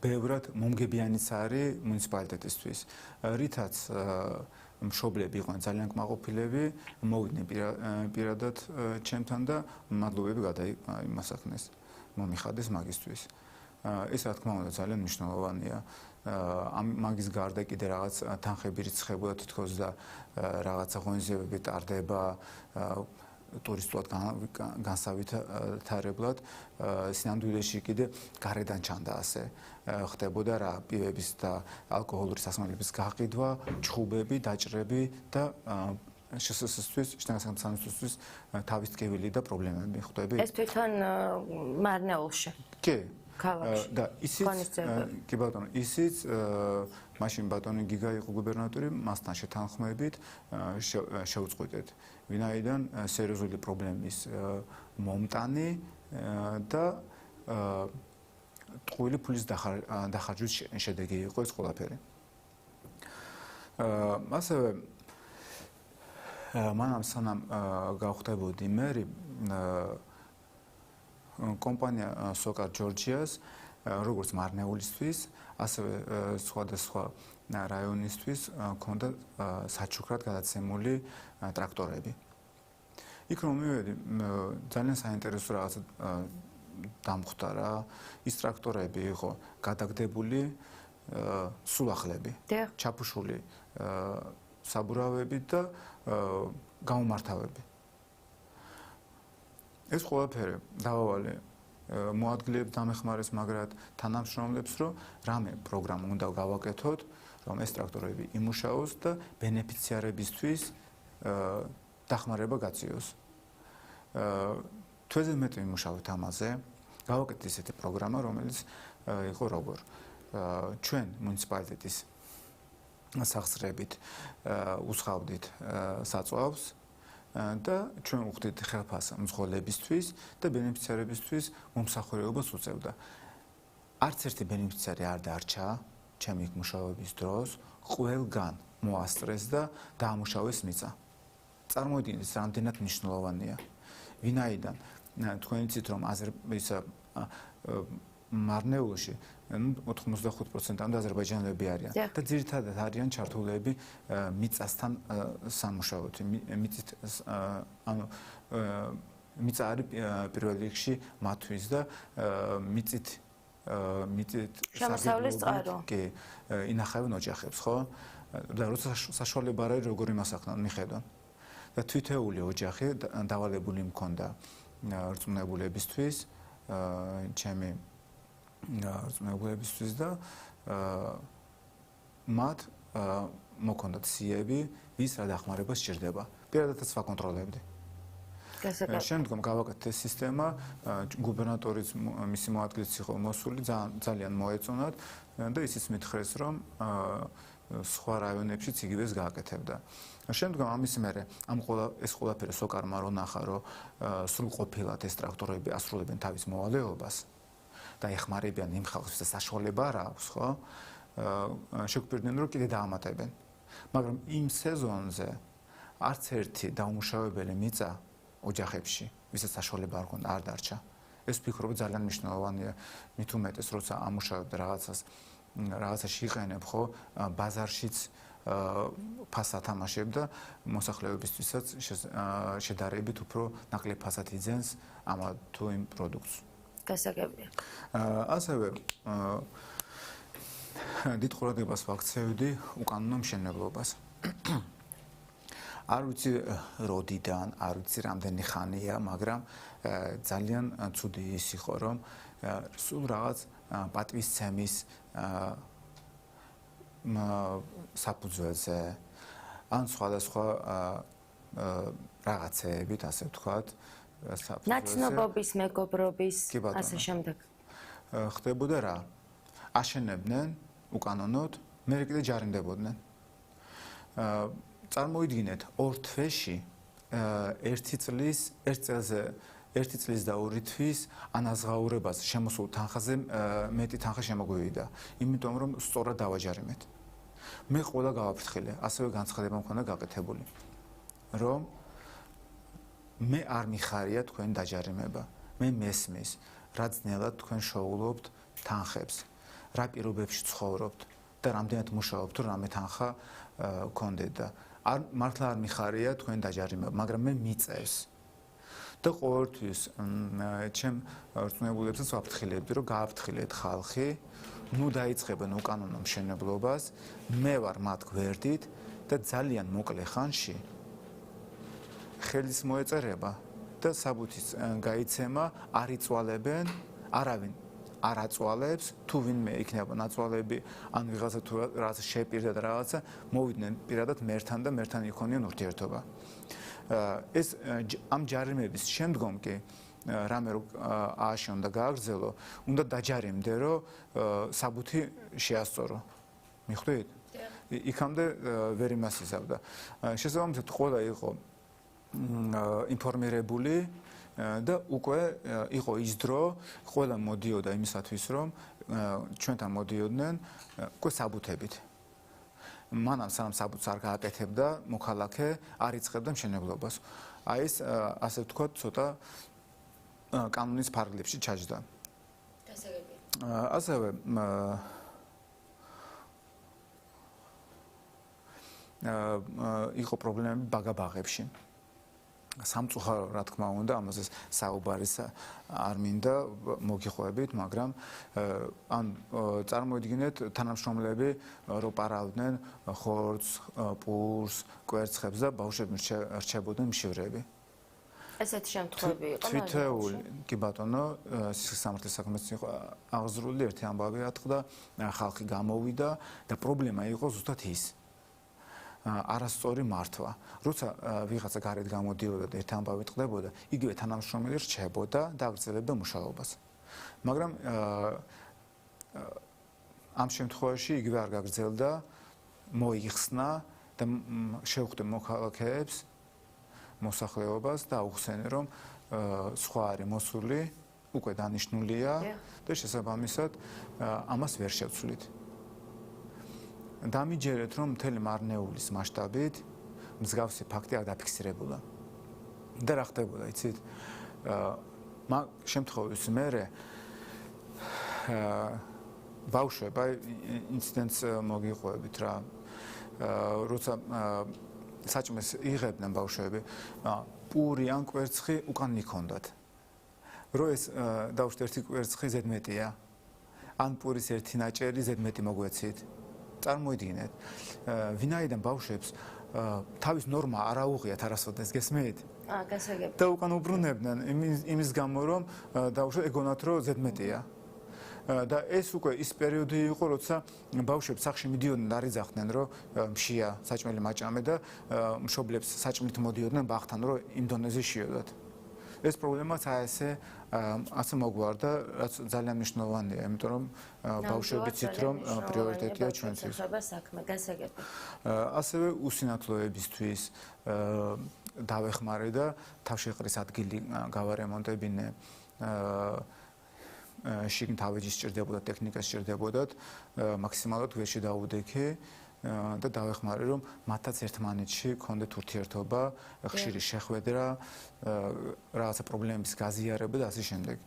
ბევრად მომგებიანიც არის მუნიციპალიტეტისთვის. რითაც მშობლები იყვნენ ძალიან კმაყოფილები, მოვიდნენ პირადად ჩემთან და მადლობები გადაიმასახნეს, მომიხადეს მაგისთვის. ეს რა თქმა უნდა ძალიან მნიშვნელოვანია. მაგის გარდა კიდე რაღაც თანხები რიცხებოდა თითქოს და რაღაცა ღონისძიებები ტარდება ტურისტულად განსავითარებლად. სინამდვილეში კიდე გარედან ჩანდა ასე ხდებოდა რა პივების და ალკოჰოლური სასმელების გაყიდვა, ჩხუბები, დაჭრები და შესაძლოა შინაგან სამსახურისთვის თავის ტკივილი და პრობლემები ხვდები. ეს თვითონ მარნეულში. კი. ქალაქში. და ისიც კი ბატონო, ისიც მაშინ ბატონი გიგა იყო გუბერნატორი, მასთან შეთანხმებით შეუწყვეტეთ. ვინაიდან სერიოზული პრობლემის მომტანი და ტყუილი ფულის დახარჯვის შედეგი იყო ეს ყველაფერი. ასევე მანამ სანამ გავხდებოდი მერი კომპანია სოკარ ჯორჯიას როგორც მარნეულისთვის, ასევე სხვადასხვა რაიონისთვის ქონდა საჩუქრად გადაცემული ტრაქტორები. იქ რომ მივედი, ძალიან საინტერესო რაღაც დამხვდა რა. ის ტრაქტორები იყო გადაგდებული სულახლები, ჩაფუშული საბურავები და გამომართავები. ეს ყველაფერი დავავალე მოადგილეებს დამეხმარეს მაგრად თანამშრომლებს, რომ რამე პროგრამა უნდა გავაკეთოთ, რომ ეს ტრაქტორები იმუშაოს და ბენეფიციარებისთვის დახმარება გაწიოს. თვეზე მეტი იმუშავეთ ამაზე, გავაკეთეთ ისეთი პროგრამა, რომელიც იყო როგორ ჩვენ მუნიციპალიტეტის სახსრებით უსხავდით საწვავს და ჩვენ ვუხდით ხელფას მძღოლებისთვის და ბენეფიციარებისთვის მომსახურებას უწევდა. არც ერთი ბენეფიციარი არ დარჩა ჩემი მუშაობის დროს, ყველგან მოასწრეს და დაამუშავეს მიწა. წარმოიდგინეთ, რამდენად მნიშვნელოვანია. ვინაიდან თქვენ იცით, რომ მარნეულში 85%-მდე აზერბაიჯანელები არიან და ძირითადად არიან ჩართულები მიწასთან სამუშაოდ. მიწით მიწა არის პირველ რიგში მათთვის და მიწით შემოსავლის წყარო. კი, ინახავენ ოჯახებს, ხო? და როცა საშუალება არის როგორ იმასახნან მიხედონ. და თვითეული ოჯახი დავალებული მქონდა რწმუნებულებისთვის, ჩემი რწმუნებულებისთვის და მათ მოქონდათ სიები, ვის რა დახმარება სჭირდება. პირადადაც ვაკონტროლებდი. შემდგომ გავაკეთეთ ეს სისტემა, გუბერნატორიც მისი მოადგილეც იყო მოსული, ძალიან მოეწონათ და ისიც მითხრეს, რომ სხვა რაიონებშიც იგივეს გააკეთებდა. შემდგომ ამის მერე ეს ყველაფერი სოკარმა რო ნახა, რომ სრულყოფილად ეს ტრაქტორები ასრულებენ თავის მოვალეობას და ეხმარებიან იმ ხალხს, ვისაც საშუალება არ აქვს, ხო? შეგვპირდნენ, რომ კიდე დაამატებენ. მაგრამ იმ სეზონზე არც ერთი დაუმუშავებელი მიწა ოჯახებში, ვისაც საშუალება არ ჰქონდა, არ დარჩა. ეს ვფიქრობ ძალიან მნიშვნელოვანია, მით უმეტეს, როცა ამუშავებ რაღაცაში იყენებ, ხო, ბაზარშიც ფასს ათამაშებ და მოსახლეობისთვისაც შედარებით უფრო ნაკლებ ფასად იძენს ამ თუ იმ პროდუქტს. გასაგებია. ასევე დიდ ყურადღებას ვაქცევდი უკანონო მშენებლობას. არ ვიცი როდიდან, არ ვიცი რამდენი ხანია, მაგრამ ძალიან ცუდი ის იყო, რომ სულ რაღაც პატივისცემის საფუძველზე ან სხვადასხვა რაღაცეებით, ასე ვთქვათ, საფუძველზე. ნაცნობობის, მეგობრობის, ასე შემდეგ. ხდებოდა რა? აშენებდნენ უკანონოდ, მერე კიდე ჯარიმდებოდნენ. წარმოიდგინეთ, ორ თვეში ერთი წლის და ორი თვის ანაზღაურებას შემოსულ თანხაზე მეტი თანხა შემოგვივიდა, იმიტომ რომ სწორად დავაჯარიმეთ. მე ყველა გავაფრთხილე, ასევე განცხადება მქონდა გაკეთებული, რომ მე არ მიხარია თქვენ დაჯარიმება. მე მესმის, რა ძნელად თქვენ შოულობთ თანხებს, რა პირობებში ცხოვრობთ და რამდენად მუშაობთ, რომ რამე თანხა გქონდეთ და მართლა არ მიხარია თქვენ დაჯარიმება, მაგრამ მე მიწევს. და ყოველთვის ჩემ რწმუნებულებსაც ვაფრთხილებდი, რომ გააფრთხილეთ ხალხი, ნუ დაიწყებენ უკანონო მშენებლობას, მე ვარ მათ გვერდით და ძალიან მოკლე ხანში ხელის მოეწერება და საბუთის გაიცემა არ იწვალებენ, არავინ არ აწვალებს, თუ ვინმე იქნება ნაწვალები, ან ვიღაცა თუ რაღაც შეპირდა და რაღაცა, მოვიდნენ პირადად მერთან და მერთან იქონიონ ურთიერთობა. ეს ამ ჯარიმების შემდგომ კი რამე რო ააშენო და გააგრძელო, უნდა დაჯარიმდე, რომ საბუთი შეასწორო. მიხვდით? იქამდე ვერ იმასიზავდა. შესაბამისად ყველა იყო ინფორმირებული და უკვე იყო ის დრო, ყველა მოდიოდა იმისათვის, რომ ჩვენთან მოდიოდნენ უკვე საბუთებით. მანამ სანამ საბუთს არ გააკეთებდა მოქალაქე, არ იწყებდა მშენებლობას. აი ეს ასე ვთქვათ, ცოტა კანონის ფარგლებში ჩაჯდა. ასევე იყო პრობლემები ბაგაბაღებში. სამწუხარო, რა თქმა უნდა, ამაზე საუბარის არ მინდა მოგიხვებით, მაგრამ ან წარმოიდგინეთ, თანამშრომლები რო პარავდნენ ხორცს, პურს, კვერცხებს და ბავშვები რჩებოდნენ მშივრები. ესეთი შემთხვევები იყო? თითოეული, კი ბატონო, სისხლისამართლის საქმეც იყო აღზრული, ერთი ამბავი ატყდა, ხალხი გამოვიდა და პრობლემა იყო ზუსტად ის. არასწორი მართვა. როცა ვიღაცა გარეთ გამოდიოდა და ერთ ამბავი ტყდებოდა, იგივე თანამშრომელი რჩებოდა და აგრძელებდა მუშაობას. მაგრამ ამ შემთხვევაში იგივე არ გაგრძელდა, მოიხსნა და შევხვდა მოქალაქეებს, მოსახლეობას და აუხსენე, რომ სხვა არის მოსული, უკვე დანიშნულია და შესაბამისად ამას ვერ შევცვლით. დამიჯერეთ, რომ მთელი მარნეულის მასშტაბით მსგავსი ფაქტი არ დაფიქსირებულა. და რა ხდებოდა, იცით? შემთხვევის მერე ბავშვება ინციდენტს მოგიყვებით რა. როცა საჭმეს იღებდნენ ბავშვები, პური ან კვერცხი უკან მიქონდათ. რო ეს დავუშვათ ერთი კვერცხი ზედმეტია, ან პურის ერთი ნაჭერი ზედმეტი მოგვეცით. წარმოიდგინეთ, ვინაიდან ბავშვებს თავის ნორმა არ აუღიათ არასოდეს, გესმით? გასაგებია. და უკან უბრუნებდნენ იმის გამო, რომ დავუშვათ ეგონათ, რომ ზედმეტია. და ეს უკვე ის პერიოდი იყო, როცა ბავშვებს სახში მიდიოდნენ, არიძახდნენ, რომ მშია საჭმელი მაჭამე და მშობლებს საჭმლით მოდიოდნენ ბაღთან, რომ იმ დონეზე შიოდათ. ეს პრობლემაც ასე მოგვარდა, რაც ძალიან მნიშვნელოვანია, იმიტომ რომ ბავშვები ცით რომ პრიორიტეტია ჩვენთვის. ასევე უსინათლოებისთვის დავეხმარე და თავშეყრის ადგილი გავარემონტებინე. შიგნით ავეჯი სჭირდებოდა, ტექნიკა სჭირდებოდათ, მაქსიმალურად გვერდში დაუდექე და დავეხმარე, რომ მათაც ერთმანეთში ქონდეთ ურთიერთობა, ხშირი შეხვედრა, რაღაცა პრობლემების გაზიარება და ასე შემდეგ.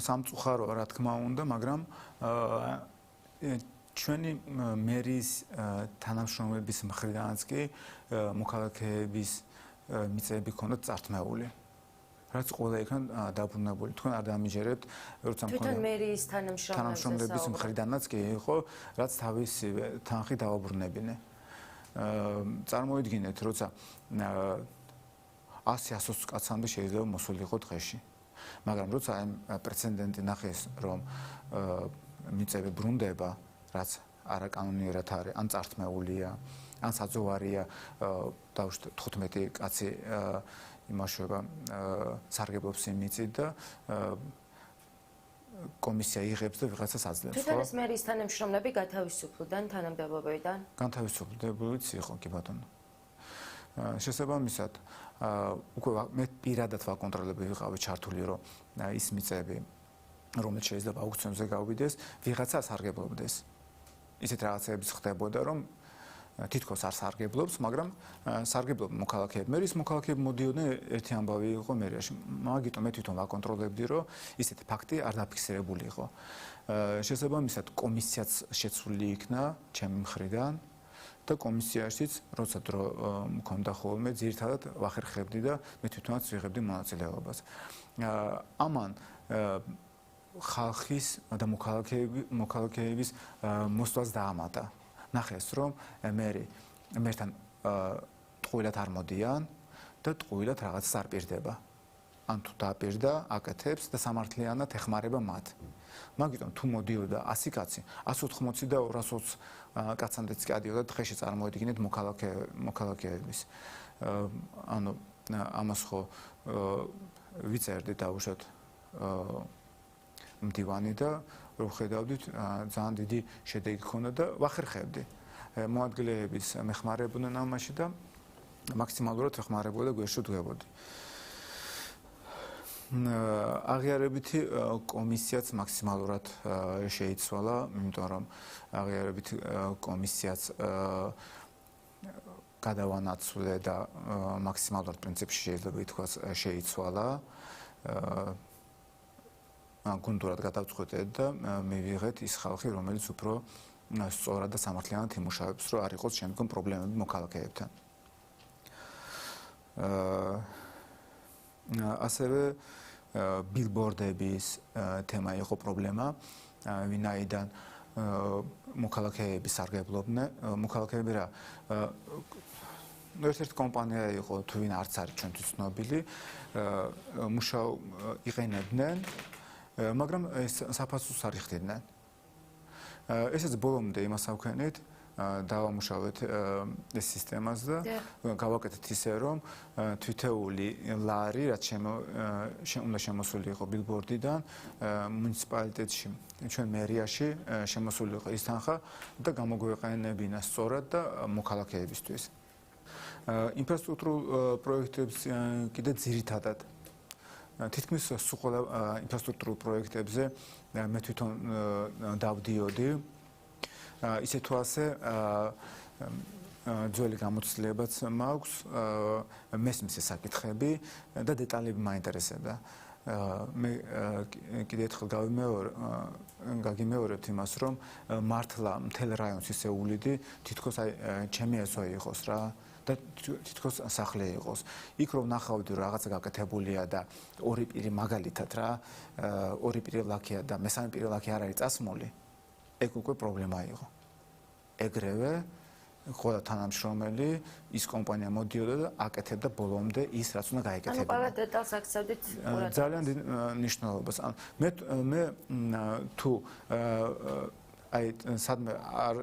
სამწუხაროა, რა თქმა უნდა, მაგრამ ჩვენი მერის თანამშრომლების მხრიდანაც კი მოქალაქეების მიწები ქონდათ წართმეული. რაც ყველა იქნა დაბრუნებული. თქვენ არ დამიჯერებთ, როცა თვითონ მერის თანამშრომლების მხრიდანაც კი იყო, რაც თავისი თანხი დააბრუნებინე. წარმოიდგინეთ, როცა 100-120 კაცამდე შეიძლება მოსულიყო დღეში. მაგრამ როცა ამ პრეცედენტი ნახეს, რომ მიწები ბრუნდება, რაც არაკანონიერად არის, ან წართმეულია, ან საძოვარია, დავუშვათ 15 კაცი იმაშובה სარგებლობს იმიწით და კომისია იღებს და ვიღაცას აძლევს. თვითონ ეს მერის თანამშრომლები გათავისუფლდნენ თანამდებობიდან? განთავისუფლებულიც იყო, კი ბატონო. შესაბამისად, უკვე მე პირადად ვაკონტროლები ვიყავი ჩართული, რომ ის მიწები, რომელიც შეიძლება აუქციონზე გავიდეს, ვიღაცა სარგებლობდეს. ისეთ რაღაცებიც ხდებოდა, რომ თითქოს არ სარგებლობს, მაგრამ სარგებლობ მოქალაქეები. მე ის მოქალაქეები მოდიოდნენ, ერთი ამბავი იყო მერიაში. მაგიტომ მე თვითონ ვაკონტროლებდი, რომ ისეთი ფაქტი არ დაფიქსირებული იყო. შესაბამისად, კომისიაც შეცვლილი იქნა ჩემი მხრიდან და კომისიაშიც, როცა დრო მქონდა ხოლმე, ძირითადად ვახერხებდი და მე თვითონაც ვიღებდი მონაწილეობას. ამან ხალხის და მოქალაქეების მოსვლას დაამატა. ნახეს, რომ მერთან ტყუილად არ მოდიან და ტყუილად რაღაცას არ პირდება. ან თუ დააპირდა, აკეთებს და სამართლიანად ეხმარება მათ. მაგიტომ თუ მოდიოდა 100 კაცი, 180 და 220 კაცამდეც კი ადიოდა დღეში წარმოედგინეთ მოქალაქეების. ანუ ამას ხო ვიწერდი დავუშვათ მდივანი და რომ ხედავდით, ძალიან დიდი შედეგი ჰქონდა და ვახერხებდი. მოადგილეების მეხმარებოდნენ ამაში და მაქსიმალურად ეხმარებოდა და გვერდში დგებოდი. აღიარებითი კომისიაც მაქსიმალურად შეიცვალა, იმიტომ რომ აღიარებითი კომისიაც გადავანაცვლე და მაქსიმალურად პრინციპში შეიძლება ითქვას შეიცვალა. გუნდურად გადავწყვეტე და მივიღეთ ის ხალხი, რომელიც უფრო სწორად და სამართლიანად იმუშავებს, რომ არ იყოს შემდგომ პრობლემები მოქალაქეებთან. ასევე ბილბორდების თემა იყო პრობლემა, ვინაიდან მოქალაქეები სარგებლობდნენ, მოქალაქეები რა ერთ-ერთი კომპანია იყო, თუ ვინ არც არის ჩვენთვის ცნობილი, იყენებდნენ, მაგრამ საფასურს არ იხდიდნენ. ესეც ბოლომდე იმას ავქენით, დავამუშავეთ ეს სისტემას და გავაკეთეთ ისე, რომ თითოეული ლარი, რაც უნდა შემოსული იყო ბილბორდიდან, მუნიციპალიტეტში, ჩვენ მერიაში შემოსული იყო ის თანხა და გამოგვეყენებინა სწორად და მოქალაქეებისთვის. ინფრასტრუქტურულ პროექტებს კიდე ძირითადად თითქმის სულ ყველა ინფრასტრუქტურულ პროექტებზე მე თვითონ დავდიოდი. ისე თუ ასე ძველი გამოცდილებაც მაქვს, მესმის ეს საკითხები და დეტალები მაინტერესებდა. მე კიდე ერთხელ გაგიმეორებთ იმას, რომ მართლა მთელ რაიონს ისე უვლიდი, თითქოს აი ჩემი ესო იყოს რა და თითქოს სახლი იყოს. იქ რომ ნახავდი რომ რაღაცა გაკეთებულია და ორი პირი მაგალითად რა, ორი პირი ლაქია და მესამე პირი ლაქი არ არის წასმული, ეგ უკვე პრობლემა იყო. ეგრევე ყველა თანამშრომელი ის კომპანია მოდიოდა და აკეთებდა ბოლომდე ის რაც უნდა გაეკეთებინა. ანუ ყველა დეტალს აქცევდით ყურადღებას. ძალიან დიდ მნიშვნელობას. მე თუ აი სადმე არ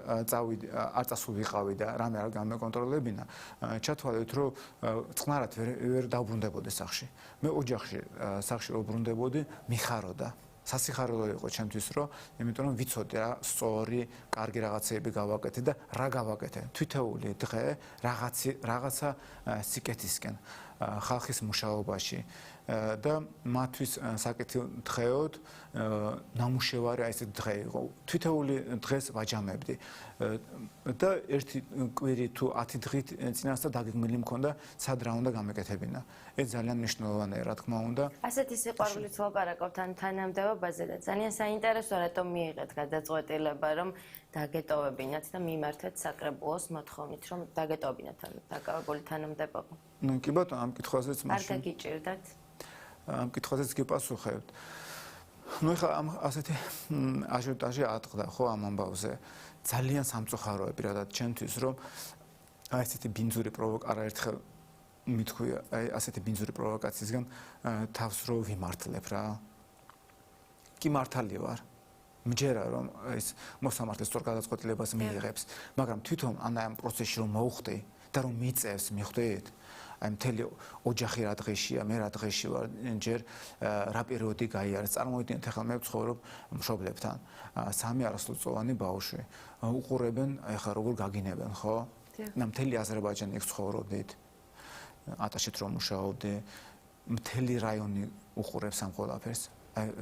წასულიყავი და რამე არ გამეკონტროლებინა, ჩათვალეთ რომ წყნარად ვერ დავბრუნდებოდი სახში. მე ოჯახში სახში რო ბრუნდებოდი, მიხაროდა. სასიხარულო იყო ჩემთვის, რომ იმიტომ რომ ვიცოდი რა სწორი, კარგი რაღაცეები გავაკეთე და რა გავაკეთე. თვითეული დღე რაღაცა სიკეთისკენ ხალხის მუშაობაში და მათთვის საკეთილ დღეოდ ნამუშევარი აი ესეთ დღე იყო. თვითეული დღეს ვაჯამებდი და ერთი კვირი თუ 10 დღით წინასწარ დაგეგმილი მქონდა სად რა უნდა გამეკეთებინა. ეს ძალიან მნიშვნელოვანია, რა თქმა უნდა. ასეთი სიყვარულით ვლაპარაკობთ ან თანამდებობაზე და ძალიან საინტერესოა, რატომ მიიღეთ გადაწყვეტილება, რომ დაგეტოვებინათ და მიმართეთ საკრებულოს მოთხოვნით, რომ დაგეტოვებინათ დაკავებული თანამდებობა. კი ბატონო, ამ კითხვაზეც არ გაგიჭირდათ? ამ კითხვაზეც გიპასუხებთ. ეხლა ამ ასეთი აჟიოტაჟი ატყდა ხო ამ ამბავზე. ძალიან სამწუხაროა პირადად ჩემთვის, რომ აი ესეთი ბინძური არაერთხელ მithქვია, აი ასეთი ბინძური პროვოკაციისგან თავს რო ვიმართლებ რა. კი მართალი ვარ. მჯერა რომ ეს მოსამართლე სწორ გადაწყვეტილებას მიიღებს, მაგრამ თვითონ ამ პროცესში რომ მოვხდი და რომ მიწევს, მიხვდით? აი მთელი ოჯახი რა დღეშია, მე რა დღეში ვარ, ჯერ რა პერიოდი გაიარეს. წარმოიდგინეთ, ახლა მე ვცხოვრობ მშობლებთან. 3 არასრულწლოვანი ბავშვი. უყურებენ, ახლა როგორ გაგინებენ, ხო? და მთელი აზერბაიჯანი იქ ცხოვრობდით. ატაშით რომ მუშაობდი, მთელი რაიონი უყურებს ამ ყველაფერს.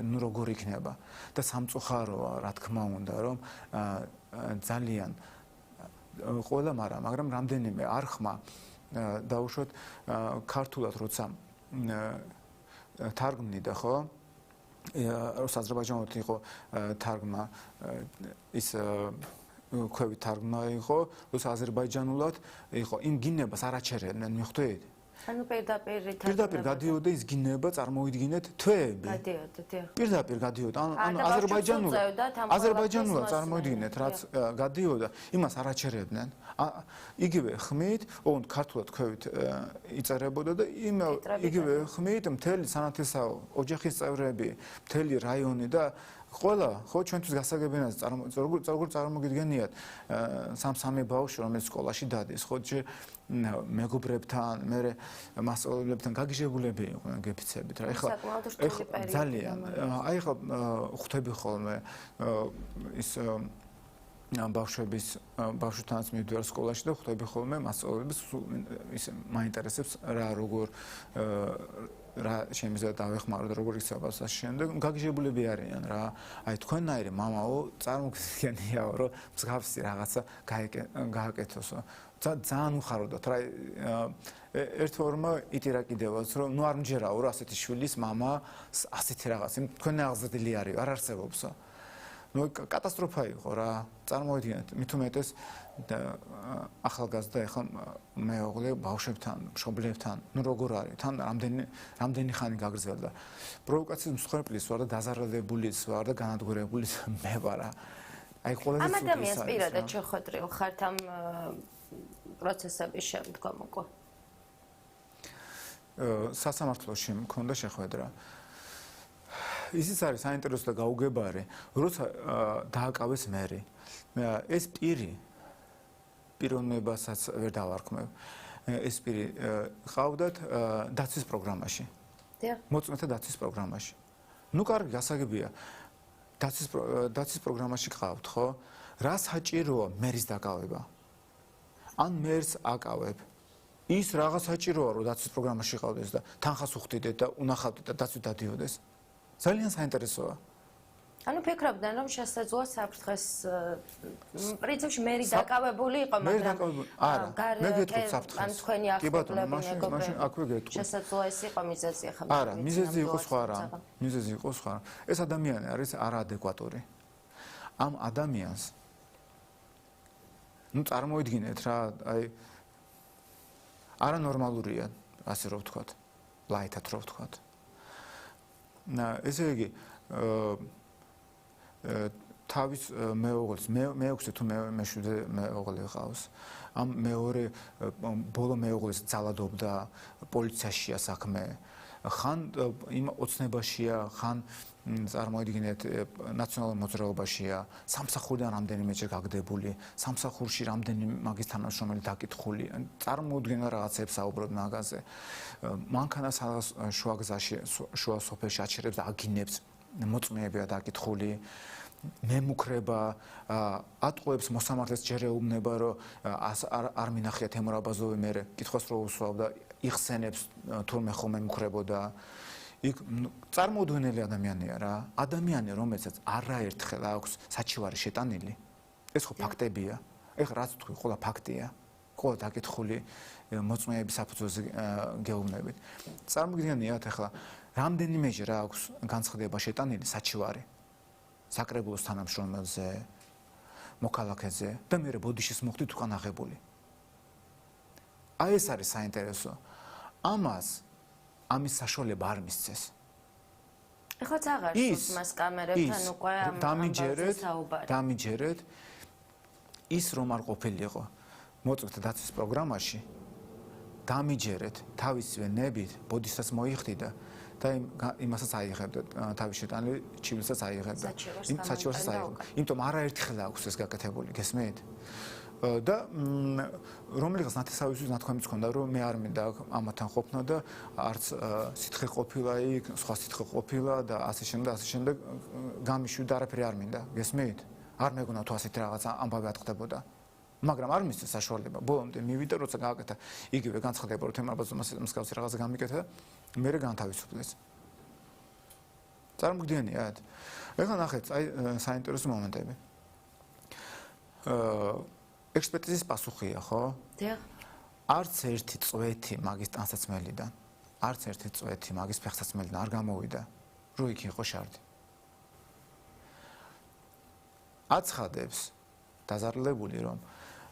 ნუ როგორ იქნება და სამწუხაროა, რა თქმა უნდა, რომ ძალიან ყველა მაგრამ რამდენიმე არხმა დაუშვათ ქართულად როცა თარგმნიდა ხო? აზერბაიჯანულად იყო თარგმნა ის ქვევით თარგმნა იყო, როცა აზერბაიჯანულად იყო იმ გინებას არ აჩერებდნენ, მიხვდით? ანუ პირდაპირ გადიოდა ის გინება, წარმოიდგინეთ, თვეები. გადიოდა, დიახ. პირდაპირ გადიოდა. ანუ აზერბაიჯანულად წარმოიდგინეთ, რაც გადიოდა, იმას არ აჩერებდნენ. იგივე ხმით, ოღონდ ქართულად ქვევით იწერებოდა და იგივე ხმით მთელი სანათლისაო ოჯახის წევრები, მთელი რაიონი და ყველა ხო ჩვენთვის გასაგებინად როგორ წარმოგიდგენიათ სამ-სამი ბავშვი რომელიც სკოლაში დადის ხო მეგობრებთან მე მასწავლებლებთან გაგიჟებულები იყვნენ გეფიცებით რა ეხლა ძალიან აი ეხლა ხვდები ხოლმე ის ბავშვთანაც მივდივარ სკოლაში და ხვდები ხოლმე მასწავლებლებს ის მაინტერესებს რა როგორ რა შემიძლია დავეხმარო და როგორ იქცევას ამ შემდეგ გაგიჟებულები არიან რა აი თქვენნაირი მამაო წარმოგიდგენიაო რომ მსგავსი რაღაცა გააკეთოსო ძალიან უხაროდათ რა ერთ-ორმა იტირა კიდევაც რომ ნუ არ მჯერაო რა ასეთი შვილის მამა ასეთი რაღაც თქვენი აღზრდილი არის არ არსებობსო ნუ კატასტროფა იყო რა წარმოიდგინეთ მით უმეტეს ახალგაზრდა ეხლა მეუღლე ბავშვებთან, მშობლებთან, ნუ როგორ არის? თან რამდენი ხანი გაგრძელდა. პროვოკაციის მსხვერპლის ვარ და დაზარალებულის ვარ და განადგურებულის მე ვარ. აი ყველაზე ამ ადამიანს პირადად შეხვედრილ ხართ ამ პროცესების შემდგომ უკვე. სასამართლოში მქონდა შეხვედრა. ისიც არის საინტერესო და გაუგებარი, როცა დააკავეს მერი. ეს პიროვნებასაც ვერ დავარქმევ. ეს პირი ყავდათ დაცვის პროგრამაში. მოწმეთა დაცვის პროგრამაში. ნუ კარგი გასაგებია. დაცვის პროგრამაში ყავთ, ხო? რა საჭიროა მერის დაკავება? ან მერს აკავებ? ის რაღაც საჭიროა, რომ დაცვის პროგრამაში ყავდეს და თანხას უხდიდეთ და უნახავდეთ და დაცვით დადიოდეს. ძალიან საინტერესოა. ანუ ფიქრობდნენ რომ შესაძლოა საფრთხეს პრინციპში მერი დაკავებული იყო მაგრამ არა მე გეტყვით საფრთხეს ან თქვენი აღწერები მაშინ აქვე გეტყვით შესაძლოა ეს იყო მიზეზი ახლა არა მიზეზი იყო სხვა რა მიზეზი იყო სხვა ეს ადამიანი არის არაადეკვატური ამ ადამიანს ნუ წარმოიდგინეთ რა აი არანორმალურია ასე რომ ვთქვათ ლაითად რომ ვთქვათ ესე იგი თავის მეუღლის მე-6 თუ მე-7 მეუღლე ყავს ამ მეორე ბოლო მეუღლის ძალადობდა პოლიციაშია საქმე ხან იმ ოცნებაშია ხან წარმოიდგინეთ ნაციონალურ მოძრაობაშია სამსახურიდან რამდენიმეჯერ გაგდებული სამსახურში რამდენი მაგის თანამშრომელი დაკითხული წარმოუდგენელ რაღაცებს საუბრობ მაგაზე მანქანას შუაგზაში შუა სოფელში აჩერებს და აგინებს მოწმეებია დაკითხული მემუქრება ატყუებს მოსამართლეს ჯერ ეუბნება რომ არ მინახია თემურ აბაზოვი მე კითხვას რო უსვავდა იხსენებს თურმე ხომ მემუქრებოდა იქ წარმოუდგენელი ადამიანია რა ადამიანი რომელსაც არაერთხელ აქვს საჩივარი შეტანილი ეს ხო ფაქტებია ეხლა რაც თქვი ყველა ფაქტია ყველა დაკითხული მოწმეების საფუძველზე გეუბნებით წარმოგიდგენიათ ეხლა რამდენიმეჯერ აქვს განცხადება შეტანილი საჩივარი საკრებულოს თანამშრომელზე მოქალაქეზე და მე ბოდიშის მოხდით უკან აღებული აი ეს არის საინტერესო ამის საშუალება არ მისცეს ეხლა აღარ სულს მას კამერებთან უკვე დამიჯერეთ ის რომ არ ყოფილიყო მოწვევთა დაცვის პროგრამაში დამიჯერეთ თავისივე ნებით ბოდისაც მოიხდიდა და იმასაც აიღებდა თავის შეტანილი ჩივილსაც აიღებდა იმ საჩივარსაც აიღებდა იმიტომ არაერთხელ აქვს ეს გაკეთებული გესმით და რომელიღაც ნათესავისთვის ნათქვამიც ჰქონდა რომ მე არ მინდა ამათთან ყოფნა და არც სითხე ყოფილა იქ სხვა სითხე ყოფილა და ასე შემდეგ გამიშვიდა არაფერი არ მინდა გესმით არ მეგონა თუ ასეთი რაღაც ამბავი ატყდებოდა მაგრამ არ მისცეს საშუალება ბოლომდე მივიდა როცა გააკეთა იგივე განცხადება რომ თემარ აბაზოვმა მსგავსი რაღაცა გამიკეთა მერე განთავისუფლეს წარმოგიდგენიათ ეხლა ნახეთ აი საინტერესო მომენტები ექსპერტიზის პასუხია ხო დიახ არც ერთი წვეთი მაგის ტანსაცმელიდან არც ერთი წვეთი მაგის ფეხსაცმელიდან არ გამოვიდა რო იქ იყო შარდი აცხადებს დაზარალებული რომ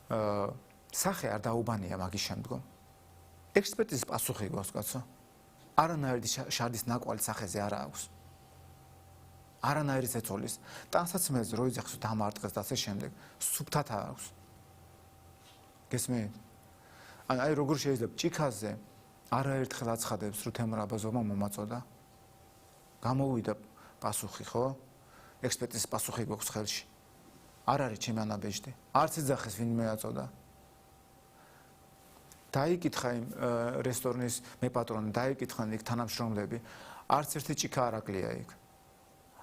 სახე არ დაუბანია მაგის შემდგომ ექსპერტიზის პასუხი გვაქვს კაცო არანაირი შარდის ნაკვალი სახეზე არ აქვს არანაირი ზეწოლის ტანსაცმელს რო იძახს დამარტყეს და ასე შემდეგ სუფთად აქვს გესმით აი როგორ შეიძლება ჭიქაზე არაერთხელ აცხადებს რომ თემურ აბაზოვმა მომაწოდა გამოვიდა პასუხი ხო ექსპერტიზის პასუხი გვაქვს ხელში არ არის ჩემი ანაბეჭდი არც იძახეს ვინმე აწოდა დაიკითხა იმ რესტორნის მეპატრონი დაიკითხან იქ თანამშრომლები არც ერთი ჭიქა არ აკლია იქ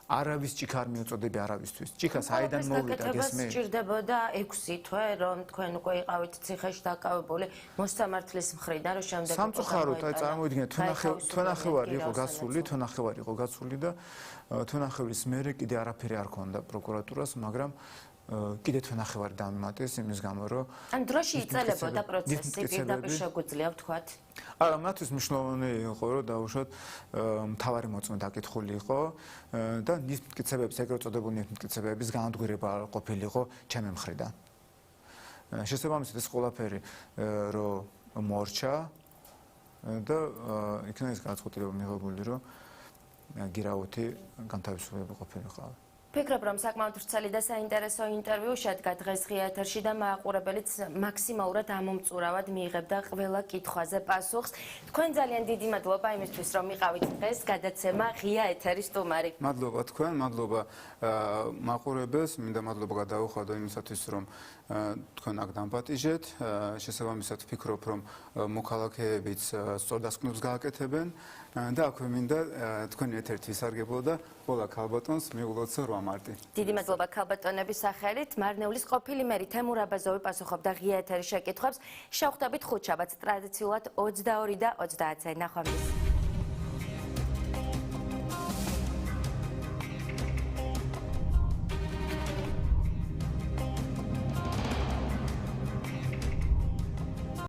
არავის ჭიქა არ მიუწოდები არავისთვის ჭიქა საიდან მოვიდა გესმით სჭირდებოდა 6 თვე რომ თქვენ უკვე იყავით ციხეში დაკავებული მოსამართლის მხრიდან რომ შემდეგ სამწუხაროდ აი წარმოიდგინეთ თვენახევარი იყო გაცული და თვენახევრის მერე კიდე არაფერი არ ქონდა პროკურატურას მაგრამ კიდე თვენახევარი დამიმატეს იმის გამო რომ ან დროში იწელებოდა პროცესი პირდაპირ შეგვიძლია ვთქვათ არა მათთვის მნიშვნელოვანი იყო რომ დაუშვათ მთავარი მოწმე დაკითხული იყო და ნისმტკიცებების ეგრეთ წოდებული ნისმტკიცებების განადგურება ყოფილიყო ჩემი მხრიდან შესაბამისად ეს ყველაფერი რომ მორჩა და იქნა ეს განცხადება მიღებული რომ გირაუთი განთავისუფლებული ყოფილიყო ფიქრობ რომ საკმაოდ ვრცელი და საინტერესო ინტერვიუ შედგა დღეს ღია ეთერში და მაყურებელიც მაქსიმალურად ამომწურავად მიიღებდა ყველა კითხვაზე პასუხს. თქვენ ძალიან დიდი მადლობა იმისთვის რომ იყავით დღეს გადაცემა ღია ეთერის სტუმარი. მადლობა თქვენ, მადლობა მაყურებელს, მინდა მადლობა გადაუხადო იმისათვის რომ თქვენ აქ დამპატიჟეთ. შესაბამისად ვფიქრობ რომ მოქალაქეებიც სწორდასკვნებს გააკეთებენ და აქვე მინდა თქვენი ეთერით ვისარგებლო და ყველა ქალბატონს მიულოცო 8 მარტი. დიდი მადლობა ქალბატონების სახელით. მარნეულის ყოფილი მერი თემურ აბაზოვი პასუხობდა ღია ეთერის შეკითხვებს. შევხვდებით ხუთშაბათს ტრადიციულად 22 და 30-ზე. ნახვამდის.